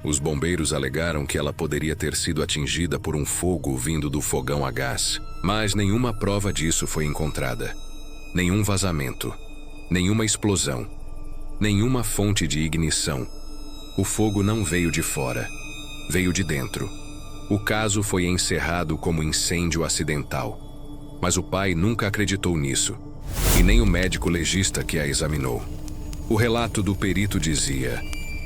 Os bombeiros alegaram que ela poderia ter sido atingida por um fogo vindo do fogão a gás, mas nenhuma prova disso foi encontrada. Nenhum vazamento, nenhuma explosão, nenhuma fonte de ignição. O fogo não veio de fora, veio de dentro. O caso foi encerrado como incêndio acidental. Mas o pai nunca acreditou nisso, e nem o médico legista que a examinou. O relato do perito dizia: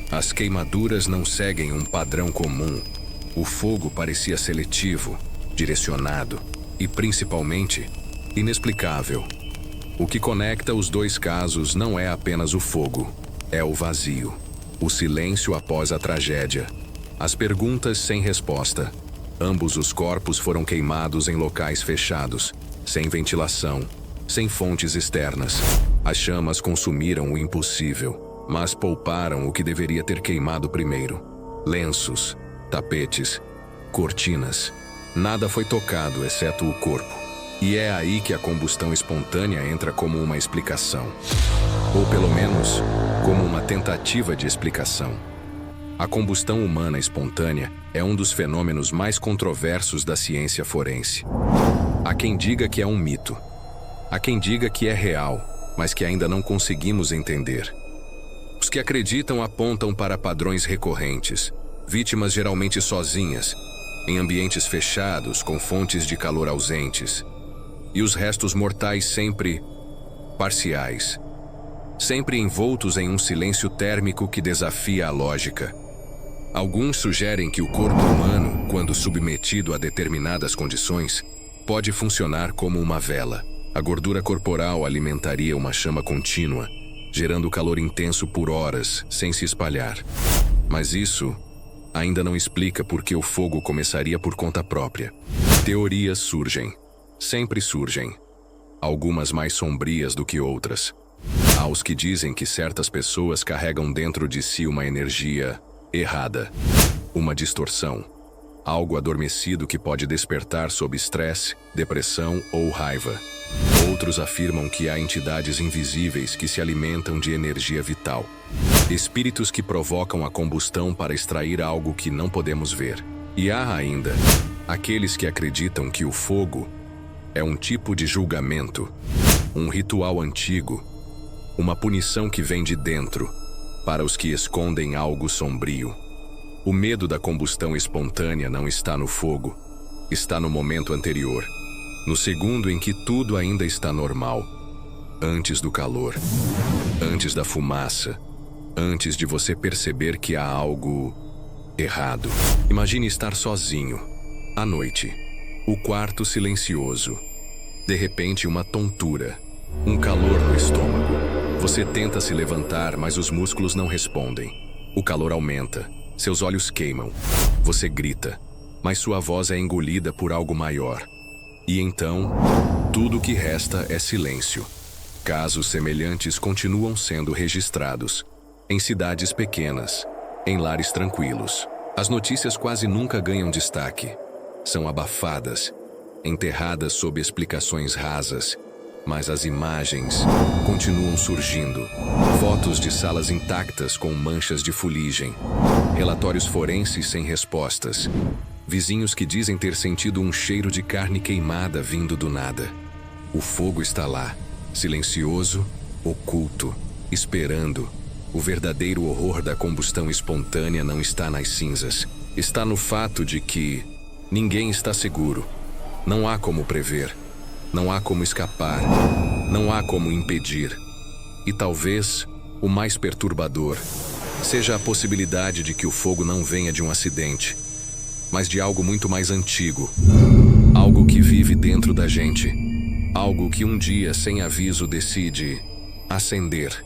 as queimaduras não seguem um padrão comum. O fogo parecia seletivo, direcionado e, principalmente, inexplicável. O que conecta os dois casos não é apenas o fogo, é o vazio, o silêncio após a tragédia, as perguntas sem resposta. Ambos os corpos foram queimados em locais fechados, sem ventilação, sem fontes externas. As chamas consumiram o impossível, mas pouparam o que deveria ter queimado primeiro. Lenços, tapetes, cortinas. Nada foi tocado exceto o corpo. E é aí que a combustão espontânea entra como uma explicação. Ou pelo menos, como uma tentativa de explicação. A combustão humana espontânea é um dos fenômenos mais controversos da ciência forense. Há quem diga que é um mito. Há quem diga que é real, mas que ainda não conseguimos entender. Os que acreditam apontam para padrões recorrentes, vítimas geralmente sozinhas, em ambientes fechados com fontes de calor ausentes, e os restos mortais sempre parciais, sempre envoltos em um silêncio térmico que desafia a lógica. Alguns sugerem que o corpo humano, quando submetido a determinadas condições, pode funcionar como uma vela. A gordura corporal alimentaria uma chama contínua, gerando calor intenso por horas, sem se espalhar. Mas isso ainda não explica por que o fogo começaria por conta própria. Teorias surgem, sempre surgem, algumas mais sombrias do que outras. Há os que dizem que certas pessoas carregam dentro de si uma energia errada, uma distorção, algo adormecido que pode despertar sob estresse, depressão ou raiva. Outros afirmam que há entidades invisíveis que se alimentam de energia vital, espíritos que provocam a combustão para extrair algo que não podemos ver. E há ainda aqueles que acreditam que o fogo é um tipo de julgamento, um ritual antigo, uma punição que vem de dentro, para os que escondem algo sombrio. O medo da combustão espontânea não está no fogo, está no momento anterior, no segundo em que tudo ainda está normal, antes do calor, antes da fumaça, antes de você perceber que há algo errado. Imagine estar sozinho, à noite, o quarto silencioso. De repente, uma tontura, um calor no estômago. Você tenta se levantar, mas os músculos não respondem. O calor aumenta, seus olhos queimam. Você grita, mas sua voz é engolida por algo maior. E então, tudo o que resta é silêncio. Casos semelhantes continuam sendo registrados, em cidades pequenas, em lares tranquilos. As notícias quase nunca ganham destaque. São abafadas, enterradas sob explicações rasas. Mas as imagens continuam surgindo. Fotos de salas intactas com manchas de fuligem. Relatórios forenses sem respostas. Vizinhos que dizem ter sentido um cheiro de carne queimada vindo do nada. O fogo está lá, silencioso, oculto, esperando. O verdadeiro horror da combustão espontânea não está nas cinzas. Está no fato de que ninguém está seguro. Não há como prever. Não há como escapar. Não há como impedir. E talvez o mais perturbador seja a possibilidade de que o fogo não venha de um acidente, mas de algo muito mais antigo. Algo que vive dentro da gente. Algo que um dia, sem aviso, decide acender.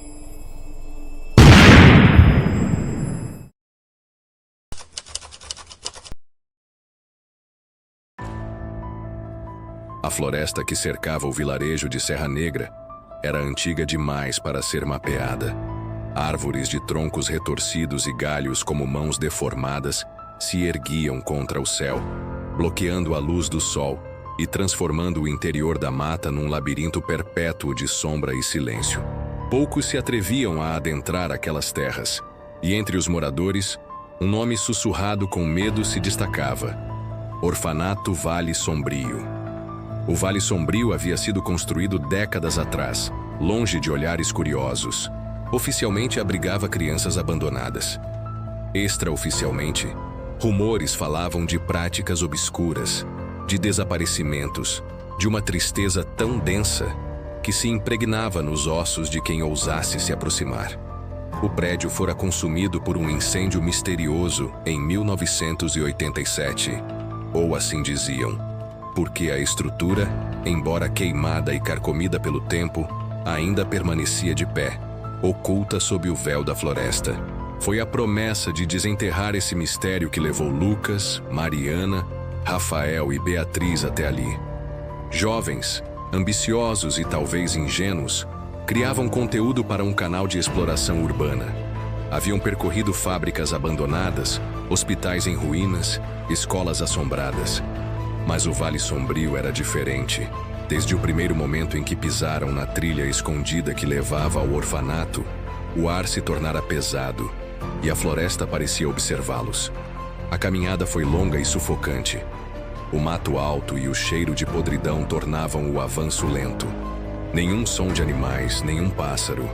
A floresta que cercava o vilarejo de Serra Negra era antiga demais para ser mapeada. Árvores de troncos retorcidos e galhos como mãos deformadas se erguiam contra o céu, bloqueando a luz do sol e transformando o interior da mata num labirinto perpétuo de sombra e silêncio. Poucos se atreviam a adentrar aquelas terras, e entre os moradores, um nome sussurrado com medo se destacava: Orfanato Vale Sombrio. O Vale Sombrio havia sido construído décadas atrás, longe de olhares curiosos. Oficialmente abrigava crianças abandonadas. Extraoficialmente, rumores falavam de práticas obscuras, de desaparecimentos, de uma tristeza tão densa que se impregnava nos ossos de quem ousasse se aproximar. O prédio fora consumido por um incêndio misterioso em 1987, ou assim diziam, porque a estrutura, embora queimada e carcomida pelo tempo, ainda permanecia de pé, oculta sob o véu da floresta. Foi a promessa de desenterrar esse mistério que levou Lucas, Mariana, Rafael e Beatriz até ali. Jovens, ambiciosos e talvez ingênuos, criavam conteúdo para um canal de exploração urbana. Haviam percorrido fábricas abandonadas, hospitais em ruínas, escolas assombradas. Mas o Vale Sombrio era diferente. Desde o primeiro momento em que pisaram na trilha escondida que levava ao orfanato, o ar se tornara pesado e a floresta parecia observá-los. A caminhada foi longa e sufocante. O mato alto e o cheiro de podridão tornavam o avanço lento. Nenhum som de animais, nenhum pássaro.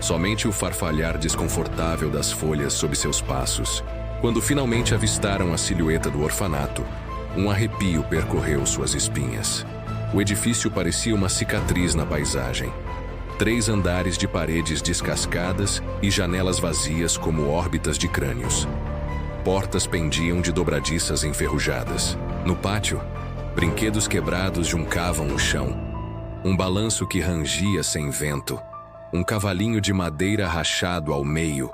Somente o farfalhar desconfortável das folhas sob seus passos. Quando finalmente avistaram a silhueta do orfanato, um arrepio percorreu suas espinhas. O edifício parecia uma cicatriz na paisagem. 3 andares de paredes descascadas e janelas vazias como órbitas de crânios. Portas pendiam de dobradiças enferrujadas. No pátio, brinquedos quebrados juncavam o chão. Um balanço que rangia sem vento. Um cavalinho de madeira rachado ao meio.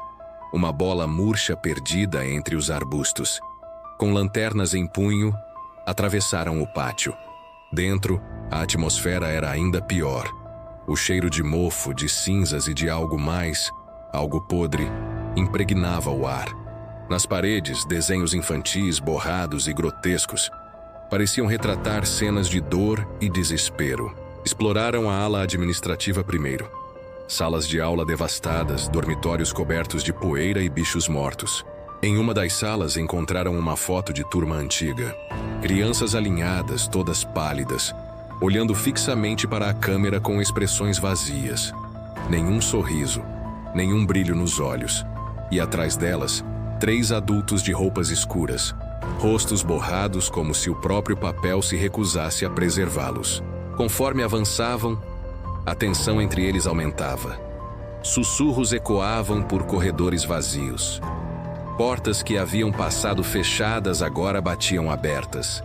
Uma bola murcha perdida entre os arbustos. Com lanternas em punho, atravessaram o pátio. Dentro, a atmosfera era ainda pior. O cheiro de mofo, de cinzas e de algo mais, algo podre, impregnava o ar. Nas paredes, desenhos infantis borrados e grotescos pareciam retratar cenas de dor e desespero. Exploraram a ala administrativa primeiro. Salas de aula devastadas, dormitórios cobertos de poeira e bichos mortos. Em uma das salas encontraram uma foto de turma antiga. Crianças alinhadas, todas pálidas, olhando fixamente para a câmera com expressões vazias. Nenhum sorriso, nenhum brilho nos olhos. E atrás delas, 3 adultos de roupas escuras, rostos borrados como se o próprio papel se recusasse a preservá-los. Conforme avançavam, a tensão entre eles aumentava. Sussurros ecoavam por corredores vazios. Portas que haviam passado fechadas agora batiam abertas.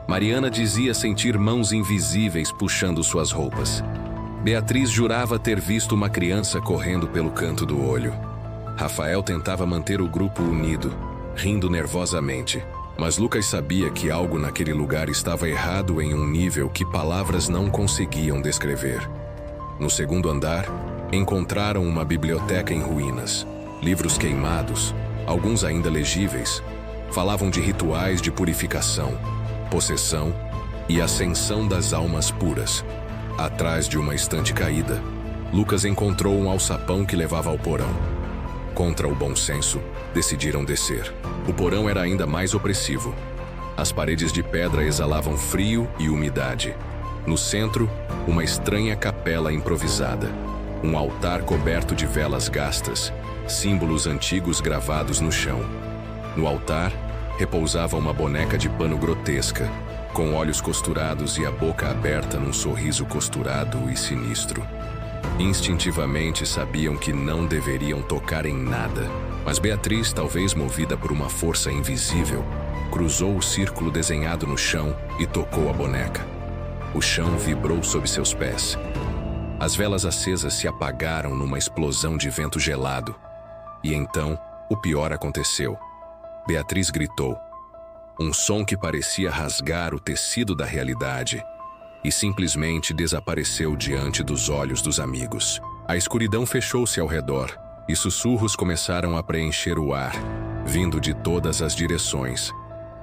Mariana dizia sentir mãos invisíveis puxando suas roupas. Beatriz jurava ter visto uma criança correndo pelo canto do olho. Rafael tentava manter o grupo unido, rindo nervosamente. Mas Lucas sabia que algo naquele lugar estava errado em um nível que palavras não conseguiam descrever. No segundo andar, encontraram uma biblioteca em ruínas. Livros queimados, alguns ainda legíveis, falavam de rituais de purificação, possessão e ascensão das almas puras. Atrás de uma estante caída, Lucas encontrou um alçapão que levava ao porão. Contra o bom senso, decidiram descer. O porão era ainda mais opressivo. As paredes de pedra exalavam frio e umidade. No centro, uma estranha capela improvisada. Um altar coberto de velas gastas, símbolos antigos gravados no chão. No altar, repousava uma boneca de pano grotesca, com olhos costurados e a boca aberta num sorriso costurado e sinistro. Instintivamente sabiam que não deveriam tocar em nada, mas Beatriz, talvez movida por uma força invisível, cruzou o círculo desenhado no chão e tocou a boneca. O chão vibrou sob seus pés. As velas acesas se apagaram numa explosão de vento gelado. E então, o pior aconteceu. Beatriz gritou. Um som que parecia rasgar o tecido da realidade e simplesmente desapareceu diante dos olhos dos amigos. A escuridão fechou-se ao redor e sussurros começaram a preencher o ar, vindo de todas as direções.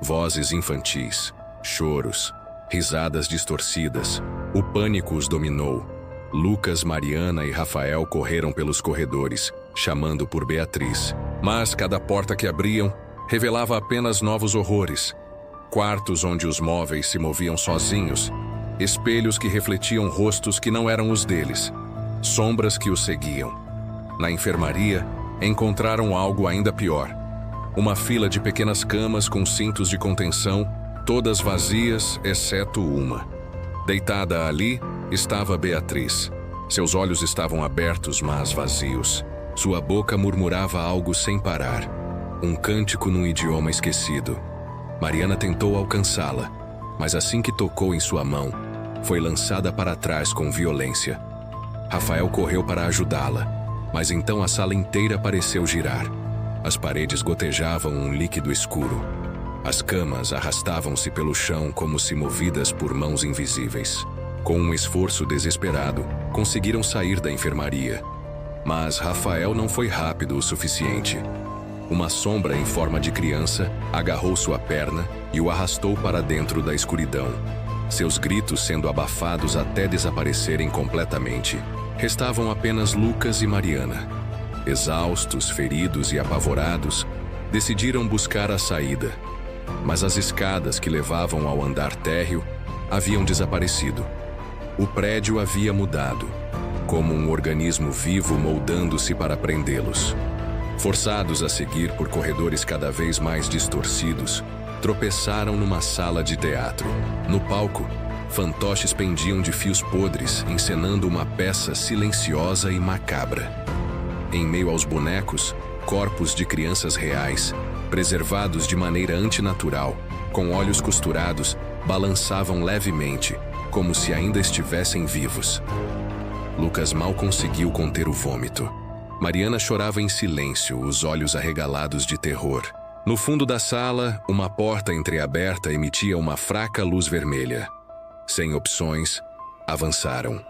Vozes infantis, choros, risadas distorcidas. O pânico os dominou. Lucas, Mariana e Rafael correram pelos corredores, chamando por Beatriz. Mas cada porta que abriam revelava apenas novos horrores. Quartos onde os móveis se moviam sozinhos, espelhos que refletiam rostos que não eram os deles, sombras que os seguiam. Na enfermaria, encontraram algo ainda pior. Uma fila de pequenas camas com cintos de contenção, todas vazias, exceto uma. Deitada ali, estava Beatriz. Seus olhos estavam abertos, mas vazios. Sua boca murmurava algo sem parar. Um cântico num idioma esquecido. Mariana tentou alcançá-la, mas assim que tocou em sua mão, foi lançada para trás com violência. Rafael correu para ajudá-la, mas então a sala inteira pareceu girar. As paredes gotejavam um líquido escuro. As camas arrastavam-se pelo chão como se movidas por mãos invisíveis. Com um esforço desesperado, conseguiram sair da enfermaria. Mas Rafael não foi rápido o suficiente. Uma sombra em forma de criança agarrou sua perna e o arrastou para dentro da escuridão. Seus gritos sendo abafados até desaparecerem completamente. Restavam apenas Lucas e Mariana. Exaustos, feridos e apavorados, decidiram buscar a saída. Mas as escadas que levavam ao andar térreo haviam desaparecido. O prédio havia mudado, como um organismo vivo moldando-se para prendê-los. Forçados a seguir por corredores cada vez mais distorcidos, tropeçaram numa sala de teatro. No palco, fantoches pendiam de fios podres, encenando uma peça silenciosa e macabra. Em meio aos bonecos, corpos de crianças reais, preservados de maneira antinatural, com olhos costurados, balançavam levemente, como se ainda estivessem vivos. Lucas mal conseguiu conter o vômito. Mariana chorava em silêncio, os olhos arregalados de terror. No fundo da sala, uma porta entreaberta emitia uma fraca luz vermelha. Sem opções, avançaram.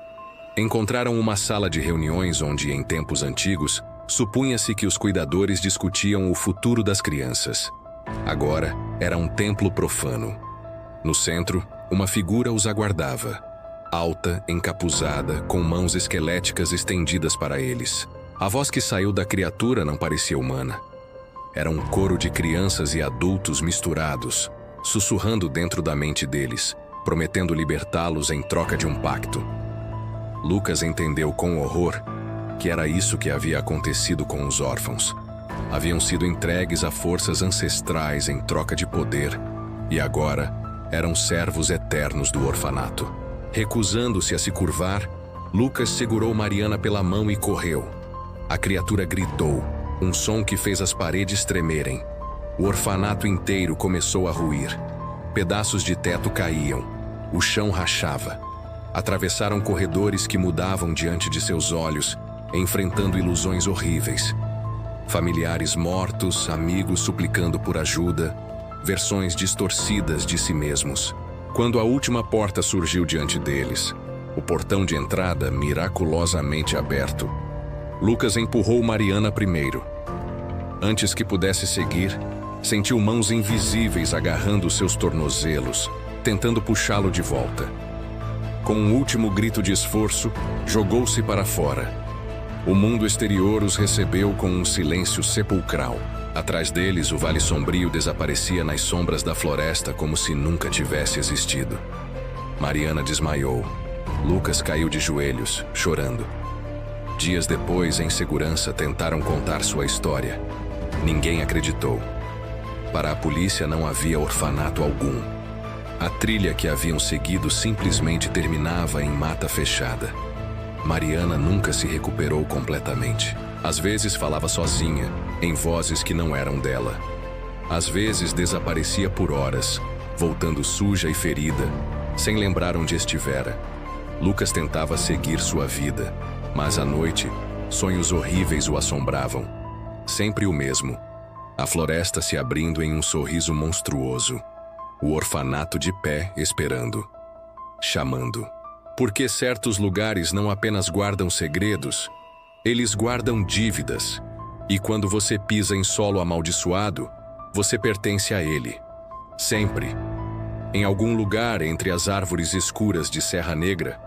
Encontraram uma sala de reuniões onde, em tempos antigos, supunha-se que os cuidadores discutiam o futuro das crianças. Agora, era um templo profano. No centro, uma figura os aguardava. Alta, encapuzada, com mãos esqueléticas estendidas para eles. A voz que saiu da criatura não parecia humana. Era um coro de crianças e adultos misturados, sussurrando dentro da mente deles, prometendo libertá-los em troca de um pacto. Lucas entendeu com horror que era isso que havia acontecido com os órfãos. Haviam sido entregues a forças ancestrais em troca de poder, e agora eram servos eternos do orfanato. Recusando-se a se curvar, Lucas segurou Mariana pela mão e correu. A criatura gritou, um som que fez as paredes tremerem. O orfanato inteiro começou a ruir. Pedaços de teto caíam. O chão rachava. Atravessaram corredores que mudavam diante de seus olhos, enfrentando ilusões horríveis. Familiares mortos, amigos suplicando por ajuda, versões distorcidas de si mesmos. Quando a última porta surgiu diante deles, o portão de entrada miraculosamente aberto, Lucas empurrou Mariana primeiro. Antes que pudesse seguir, sentiu mãos invisíveis agarrando seus tornozelos, tentando puxá-lo de volta. Com um último grito de esforço, jogou-se para fora. O mundo exterior os recebeu com um silêncio sepulcral. Atrás deles, o vale sombrio desaparecia nas sombras da floresta como se nunca tivesse existido. Mariana desmaiou. Lucas caiu de joelhos, chorando. Dias depois, em segurança, tentaram contar sua história. Ninguém acreditou. Para a polícia não havia orfanato algum. A trilha que haviam seguido simplesmente terminava em mata fechada. Mariana nunca se recuperou completamente. Às vezes falava sozinha, em vozes que não eram dela. Às vezes desaparecia por horas, voltando suja e ferida, sem lembrar onde estivera. Lucas tentava seguir sua vida, mas à noite, sonhos horríveis o assombravam. Sempre o mesmo. A floresta se abrindo em um sorriso monstruoso. O orfanato de pé esperando. Chamando. Porque certos lugares não apenas guardam segredos, eles guardam dívidas. E quando você pisa em solo amaldiçoado, você pertence a ele. Sempre. Em algum lugar entre as árvores escuras de Serra Negra,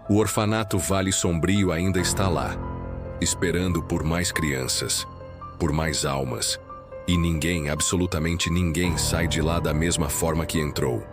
o orfanato Vale Sombrio ainda está lá, esperando por mais crianças, por mais almas. E ninguém, absolutamente ninguém, sai de lá da mesma forma que entrou.